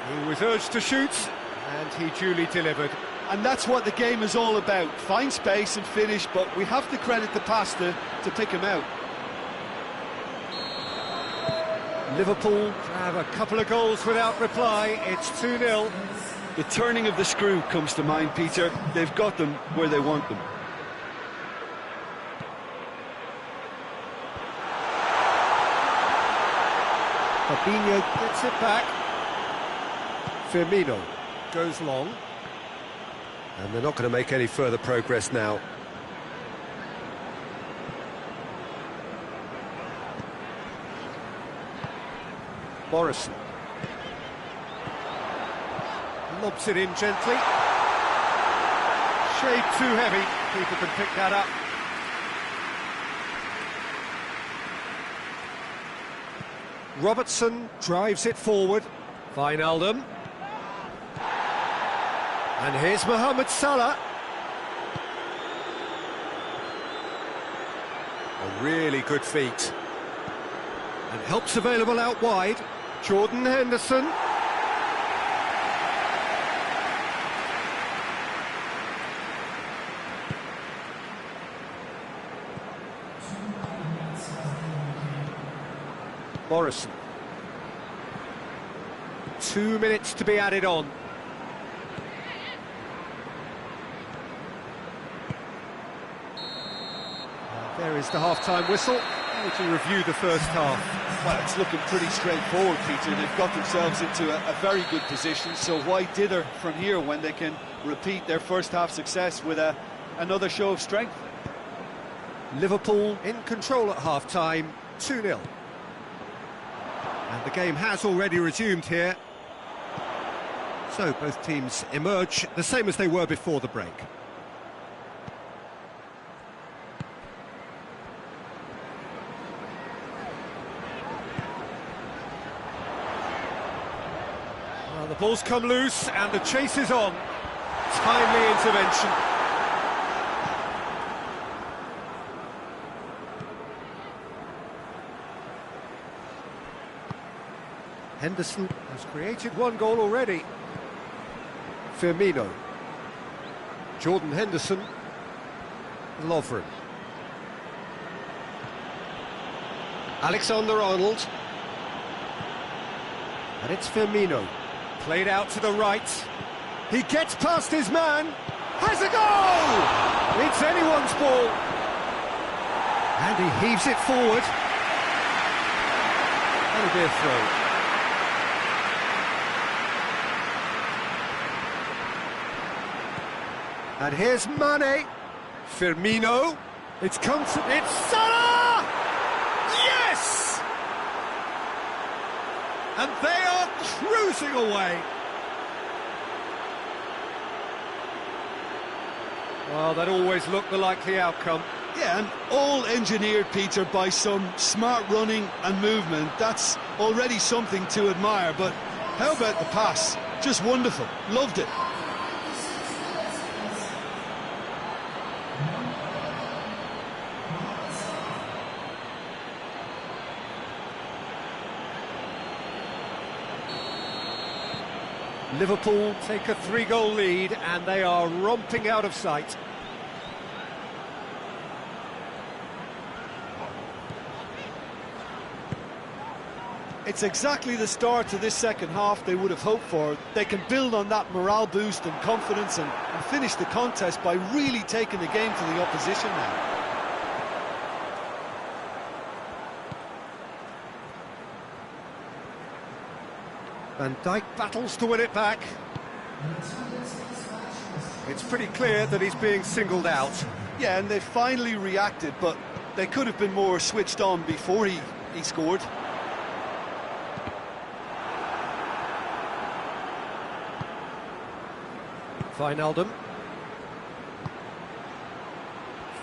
He was urged to shoot, and he duly delivered. And that's what the game is all about. Find space and finish, but we have to credit the passer to pick him out. Liverpool have a couple of goals without reply. It's 2-0. The turning of the screw comes to mind, Peter. They've got them where they want them. Fabinho gets it back. Firmino goes long. And they're not going to make any further progress now. Morrison. Lobs it in gently. Shade too heavy. People can pick that up. Robertson drives it forward. Wijnaldum. And here's Mohamed Salah. A really good feat. And help's available out wide. Jordan Henderson. Morrison. 2 minutes to be added on. There is the half-time whistle. How to review the first half? Well, it's looking pretty straightforward, Peter. They've got themselves into a very good position, so why dither from here when they can repeat their first half success with another show of strength? Liverpool in control at half-time, 2-0. And the game has already resumed here. So both teams emerge the same as they were before the break. Well, the ball's come loose and the chase is on. Timely intervention. Henderson has created one goal already. Firmino. Jordan Henderson. Lovren. Alexander-Arnold. And it's Firmino. Played out to the right. He gets past his man. Has a goal! It's anyone's ball. And he heaves it forward. That'll be a throw. And here's Mane. Firmino. It's Salah! Yes! And they are cruising away. Well, that always looked the likely outcome. Yeah, and all engineered, Peter, by some smart running and movement. That's already something to admire, but how about the pass? Just wonderful. Loved it. Liverpool take a 3-goal lead and they are romping out of sight. It's exactly the start to this second half they would have hoped for. They can build on that morale boost and confidence and finish the contest by really taking the game to the opposition now. Van Dijk battles to win it back. It's pretty clear that he's being singled out. Yeah, and they finally reacted, but they could have been more switched on before he scored. Wijnaldum.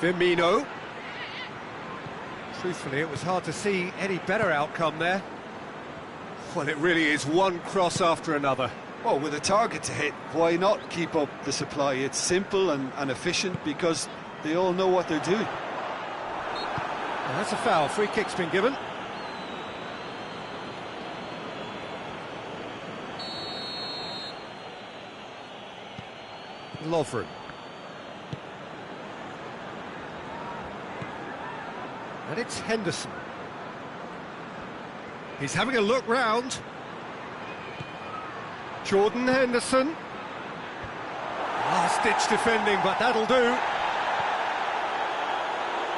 Firmino. Truthfully, it was hard to see any better outcome there. Well, it really is one cross after another. Well, with a target to hit, why not keep up the supply? It's simple and efficient because they all know what they're doing. Well, that's a foul. Free kick's been given. Lovren. And it's Henderson. He's having a look round. Jordan Henderson. Last-ditch defending, but that'll do.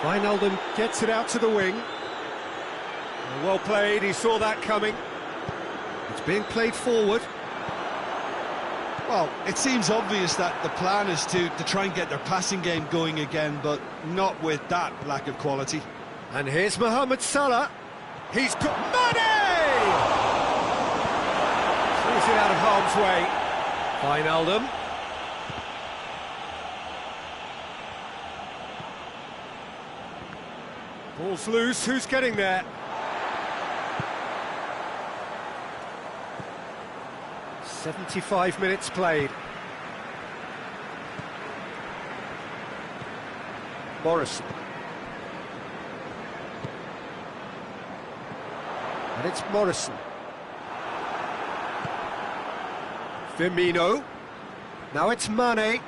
Wijnaldum gets it out to the wing. Well played, he saw that coming. It's being played forward. Well, it seems obvious that the plan is to try and get their passing game going again, but not with that lack of quality. And here's Mohamed Salah. He's got Mane! Clears it out of harm's way. Wijnaldum. Ball's loose, who's getting there? "75 minutes played. Morrison. And it's Morrison. Firmino. Now it's Mane.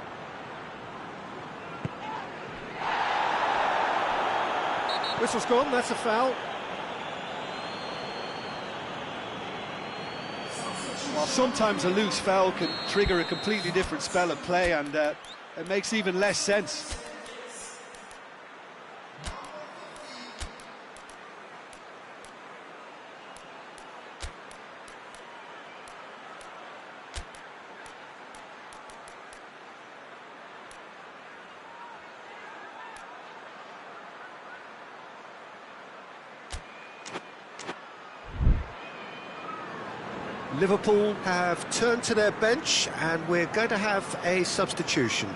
Whistle's gone, that's a foul. Well, sometimes a loose foul can trigger a completely different spell of play, and it makes even less sense. Liverpool have turned to their bench and we're going to have a substitution.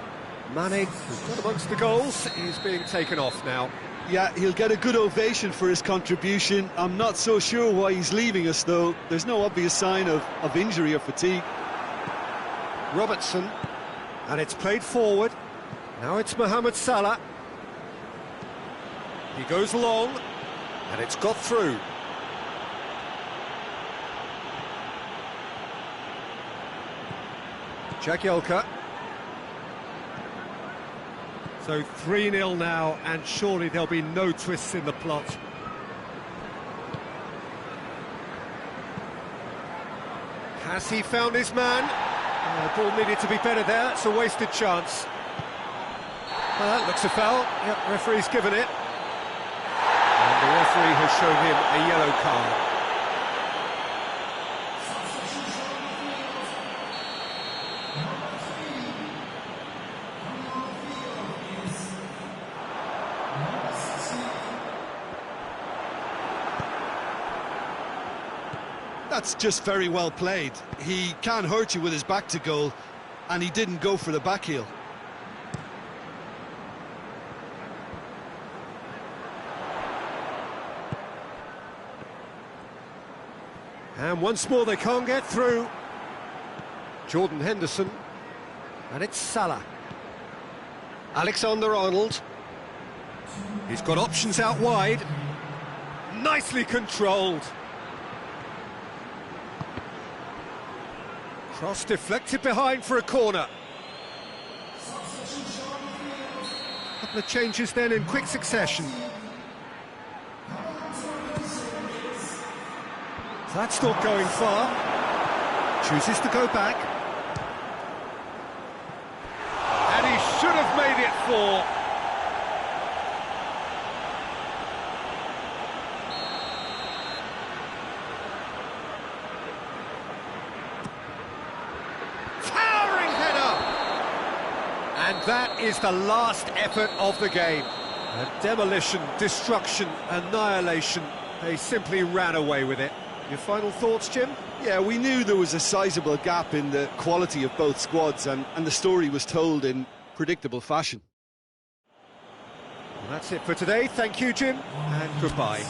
Mane, who's got amongst the goals, is being taken off now. Yeah, he'll get a good ovation for his contribution. I'm not so sure why he's leaving us, though. There's no obvious sign of injury or fatigue. Robertson, and it's played forward. Now it's Mohamed Salah. He goes long, and it's got through. Jagielka. So 3-0 now, and surely there'll be no twists in the plot. Has he found his man? The ball needed to be better there, it's a wasted chance. Well, that looks a foul. Yep, referee's given it. And the referee has shown him a yellow card. That's just very well played. He can hurt you with his back to goal, and he didn't go for the back heel. And once more they can't get through. Jordan Henderson. And it's Salah. Alexander-Arnold. He's got options out wide. Nicely controlled. Cross deflected behind for a corner. Couple of changes then in quick succession. That's not going far. Chooses to go back. And he should have made it 4. Towering header! And that is the last effort of the game. A demolition, destruction, annihilation. They simply ran away with it. Your final thoughts, Jim? Yeah, we knew there was a sizable gap in the quality of both squads, and the story was told in predictable fashion. Well, that's it for today. Thank you, Jim, and goodbye.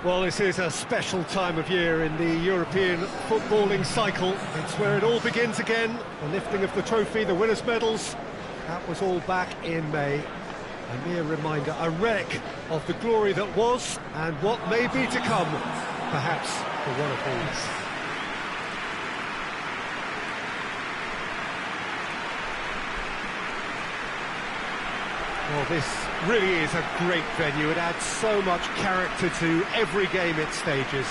Well, this is a special time of year in the European footballing cycle. It's where it all begins again. The lifting of the trophy, the winners' medals. That was all back in May. A mere reminder, a relic of the glory that was and what may be to come, perhaps for one of these. Well, this really is a great venue. It adds so much character to every game it stages.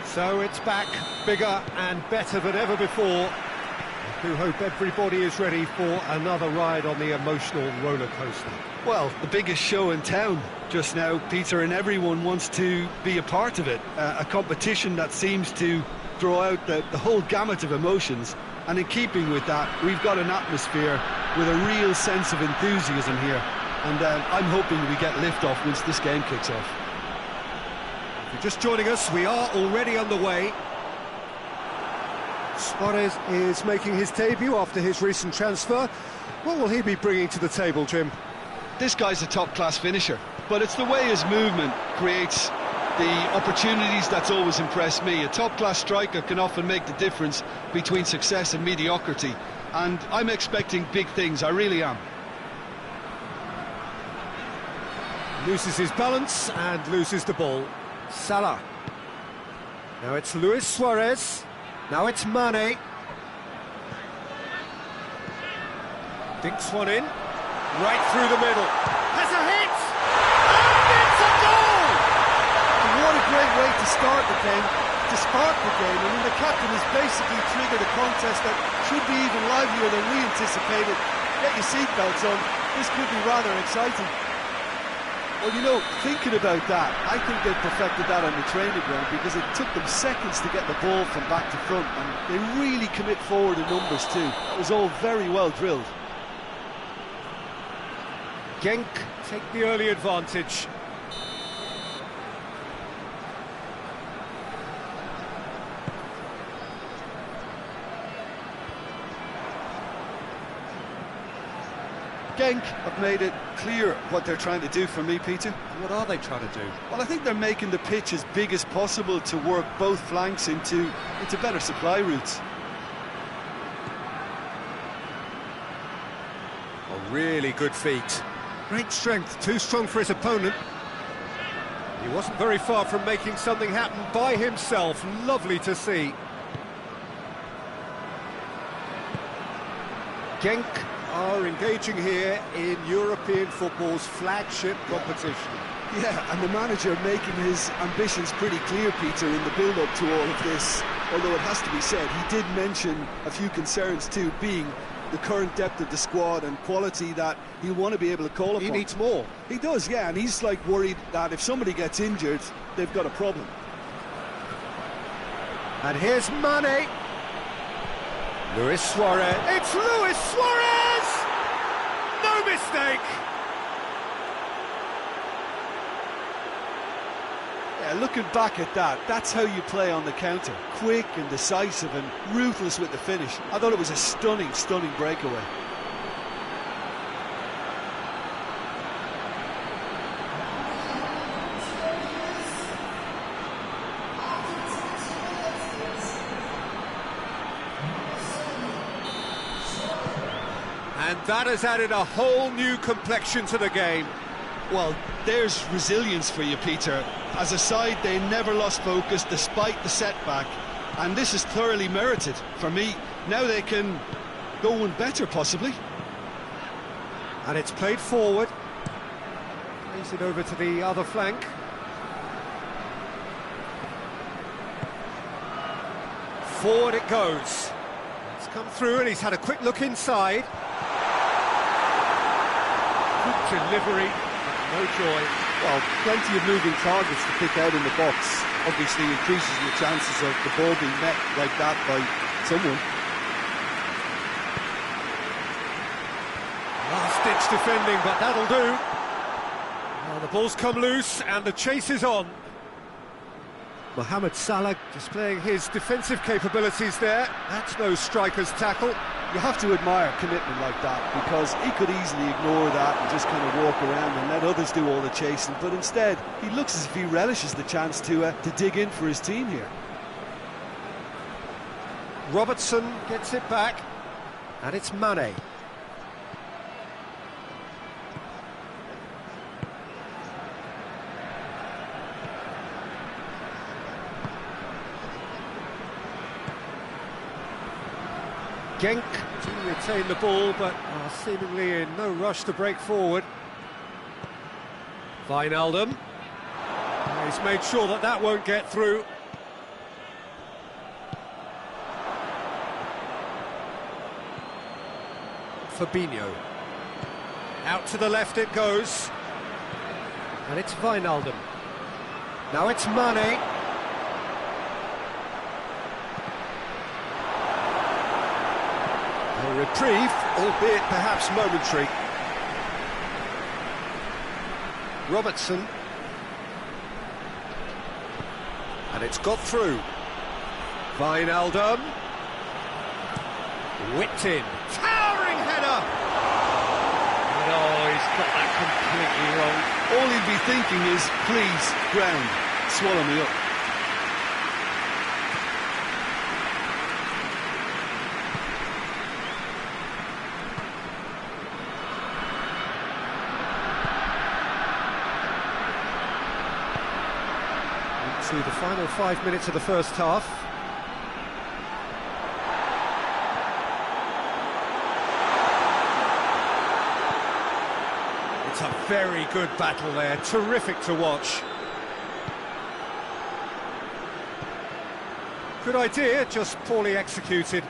So it's back, bigger and better than ever before. I do hope everybody is ready for another ride on the emotional roller coaster. Well, the biggest show in town just now, Peter, and everyone wants to be a part of it. A competition that seems to draw out the whole gamut of emotions. And in keeping with that, we've got an atmosphere with a real sense of enthusiasm here. And I'm hoping we get lift-off once this game kicks off. If you're just joining us, we are already underway. Suarez is making his debut after his recent transfer. What will he be bringing to the table, Jim? This guy's a top-class finisher, but it's the way his movement creates the opportunities that's always impressed me. A top-class striker can often make the difference between success and mediocrity, and I'm expecting big things, I really am. Loses his balance and loses the ball. Salah. Now it's Luis Suarez. Now it's Mane. Dinks one in. Right through the middle. Has a hit! And it's a goal! And what a great way to start the game, to spark the game. I mean, the captain has basically triggered a contest that should be even livelier than we anticipated. Get your seatbelts on. This could be rather exciting. Well, you know, thinking about that, I think they perfected that on the training ground because it took them seconds to get the ball from back to front, and they really commit forward in numbers too. It was all very well drilled. Genk take the early advantage. Genk have made it clear what they're trying to do for me, Peter. What are they trying to do? Well, I think they're making the pitch as big as possible to work both flanks into better supply routes. A really good feat. Great strength, too strong for his opponent. He wasn't very far from making something happen by himself. Lovely to see. Genk are engaging here in European football's flagship competition. Yeah, and the manager making his ambitions pretty clear, Peter, in the build-up to all of this. Although it has to be said, he did mention a few concerns too, being the current depth of the squad and quality that he'll want to be able to call upon. He needs more. He does, yeah, and he's like worried that if somebody gets injured, they've got a problem. And here's Mane. Luis Suarez. It's Luis Suarez! No mistake! Yeah, looking back at that, that's how you play on the counter. Quick and decisive and ruthless with the finish. I thought it was a stunning, stunning breakaway. And that has added a whole new complexion to the game. Well, there's resilience for you, Peter. As a side, they never lost focus despite the setback, and this is thoroughly merited for me. Now they can go one better, possibly. And it's played forward. Plays it over to the other flank. Forward it goes. It's come through and he's had a quick look inside. Good delivery, no joy. Well, plenty of moving targets to pick out in the box. Obviously increases your chances of the ball being met like that by someone. Last much defending, but that'll do. Well, the ball's come loose and the chase is on. Mohamed Salah displaying his defensive capabilities there. That's no striker's tackle. You have to admire commitment like that, because he could easily ignore that and just kind of walk around and let others do all the chasing, but instead he looks as if he relishes the chance to dig in for his team here. Robertson gets it back, and it's Mane. Genk to retain the ball, but are seemingly in no rush to break forward. Wijnaldum. He's made sure that that won't get through. Fabinho. Out to the left it goes. And it's Wijnaldum. Now it's Mane. A reprieve, albeit perhaps momentary. Robertson. And it's got through. Wijnaldum. Whipped in. Towering header! And oh, he's got that completely wrong. All he'd be thinking is, please, ground, swallow me up. To the final 5 minutes of the first half. It's a very good battle there, terrific to watch. Good idea, just poorly executed.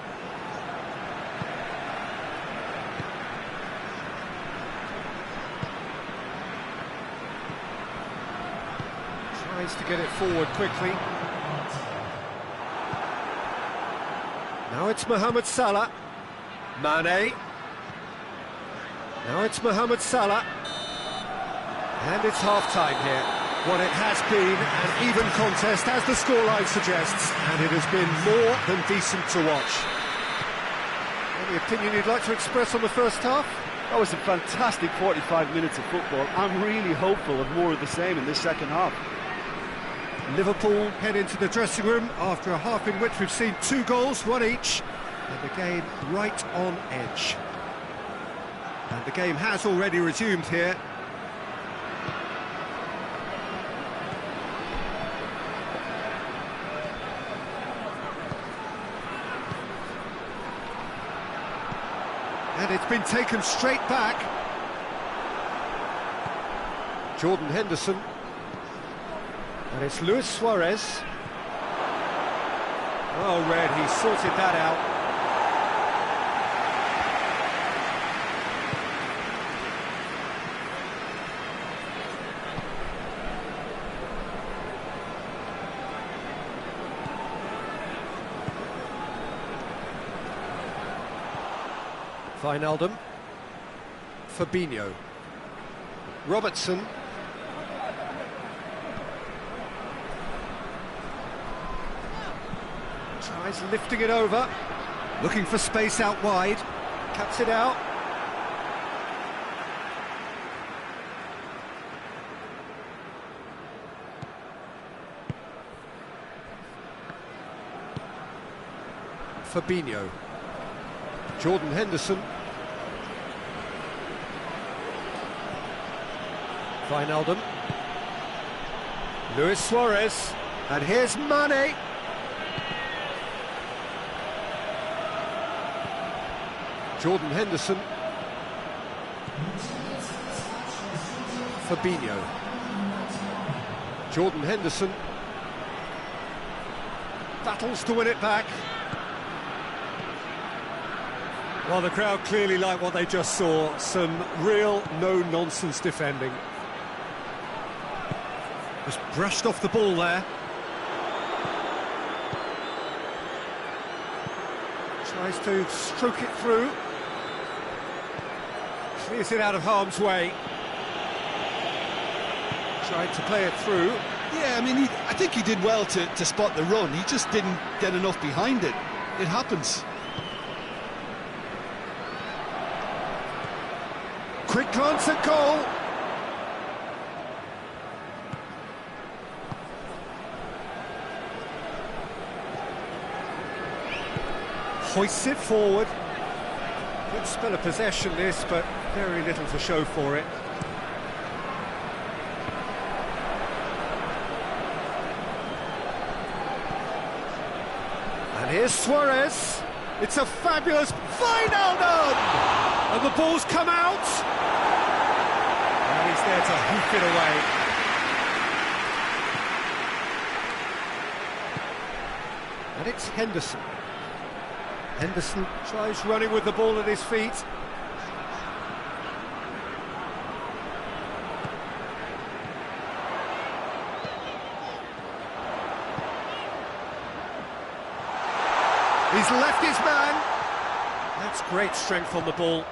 Tries to get it forward quickly. Now it's Mohamed Salah. Mane. Now it's Mohamed Salah. And it's half-time here. Well, it has been an even contest, as the scoreline suggests, and it has been more than decent to watch. Any opinion you'd like to express on the first half? That was a fantastic 45 minutes of football. I'm really hopeful of more of the same in this second half. Liverpool head into the dressing room after a half in which we've seen 2 goals, 1 each, and the game right on edge. And the game has already resumed here. And it's been taken straight back. Jordan Henderson. And it's Luis Suarez. Well read, he sorted that out. Wijnaldum. Fabinho. Robertson. Tries lifting it over, looking for space out wide, cuts it out. Fabinho. Jordan Henderson. Wijnaldum. Luis Suarez. And here's Mane. Jordan Henderson. Fabinho. Jordan Henderson. Battles to win it back. Well, the crowd clearly like what they just saw. Some real no-nonsense defending. Just brushed off the ball there. Tries to stroke it through. Clears it out of harm's way. Tried to play it through. Yeah, I mean, I think he did well to spot the run. He just didn't get enough behind it. It happens. Quick glance at goal. Hoists it forward. Good spell of possession this, but very little to show for it. And here's Suarez. It's a fabulous final done! And the ball's come out. And he's there to hoof it away. And it's Henderson. Henderson tries running with the ball at his feet. He's left his man. That's great strength on the ball.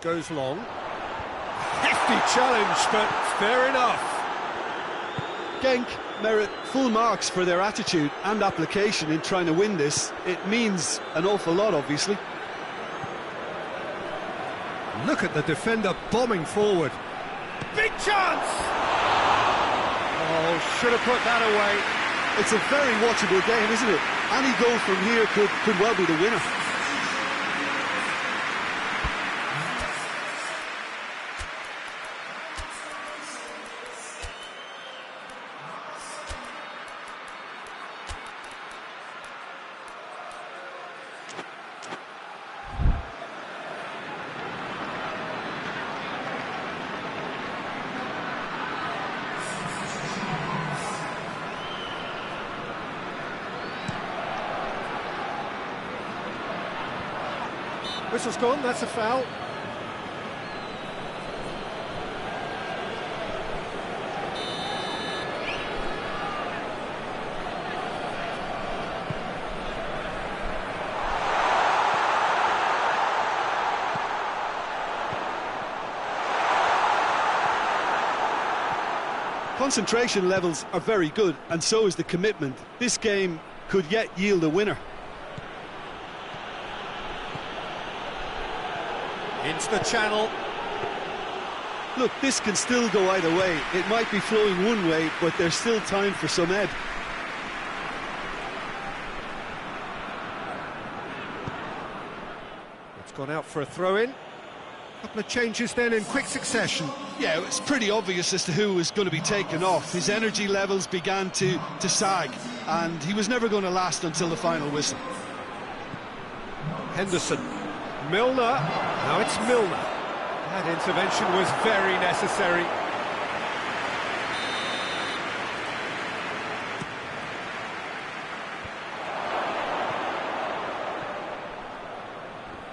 Goes long. Hefty challenge, but fair enough. Genk merit full marks for their attitude and application in trying to win this. It means an awful lot, obviously. Look at the defender bombing forward. Big chance! Oh, should have put that away. It's a very watchable game, isn't it? Any goal from here could well be the winner. Whistle's gone, that's a foul. Concentration levels are very good, and so is the commitment. This game could yet yield a winner. Into the channel. Look, this can still go either way. It might be flowing one way, but there's still time for some ebb. It's gone out for a throw-in. Couple of changes then in quick succession. Yeah, it's pretty obvious as to who was going to be taken off. His energy levels began to sag, and he was never going to last until the final whistle. Henderson. Milner. Now it's Milner. That intervention was very necessary.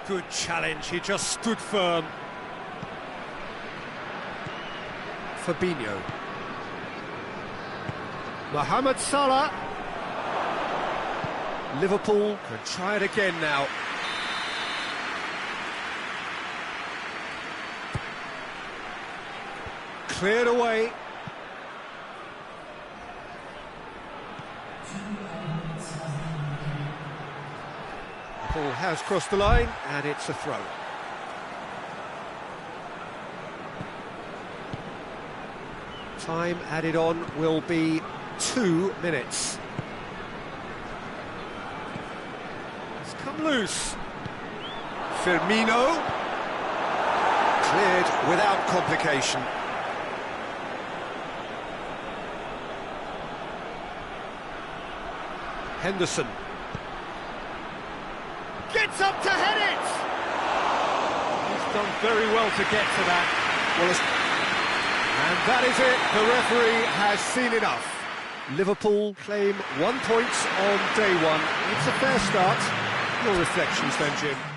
Good challenge, he just stood firm. Fabinho. Mohamed Salah. Liverpool can try it again now. Cleared away. The ball has crossed the line, and it's a throw. Time added on will be 2 minutes. It's come loose. Firmino. Cleared without complication. Henderson gets up to head it. He's done very well to get to that. Well, and that is it. The referee has seen enough. Liverpool claim 1 point on day one. It's a fair start. Your reflections then, Jim?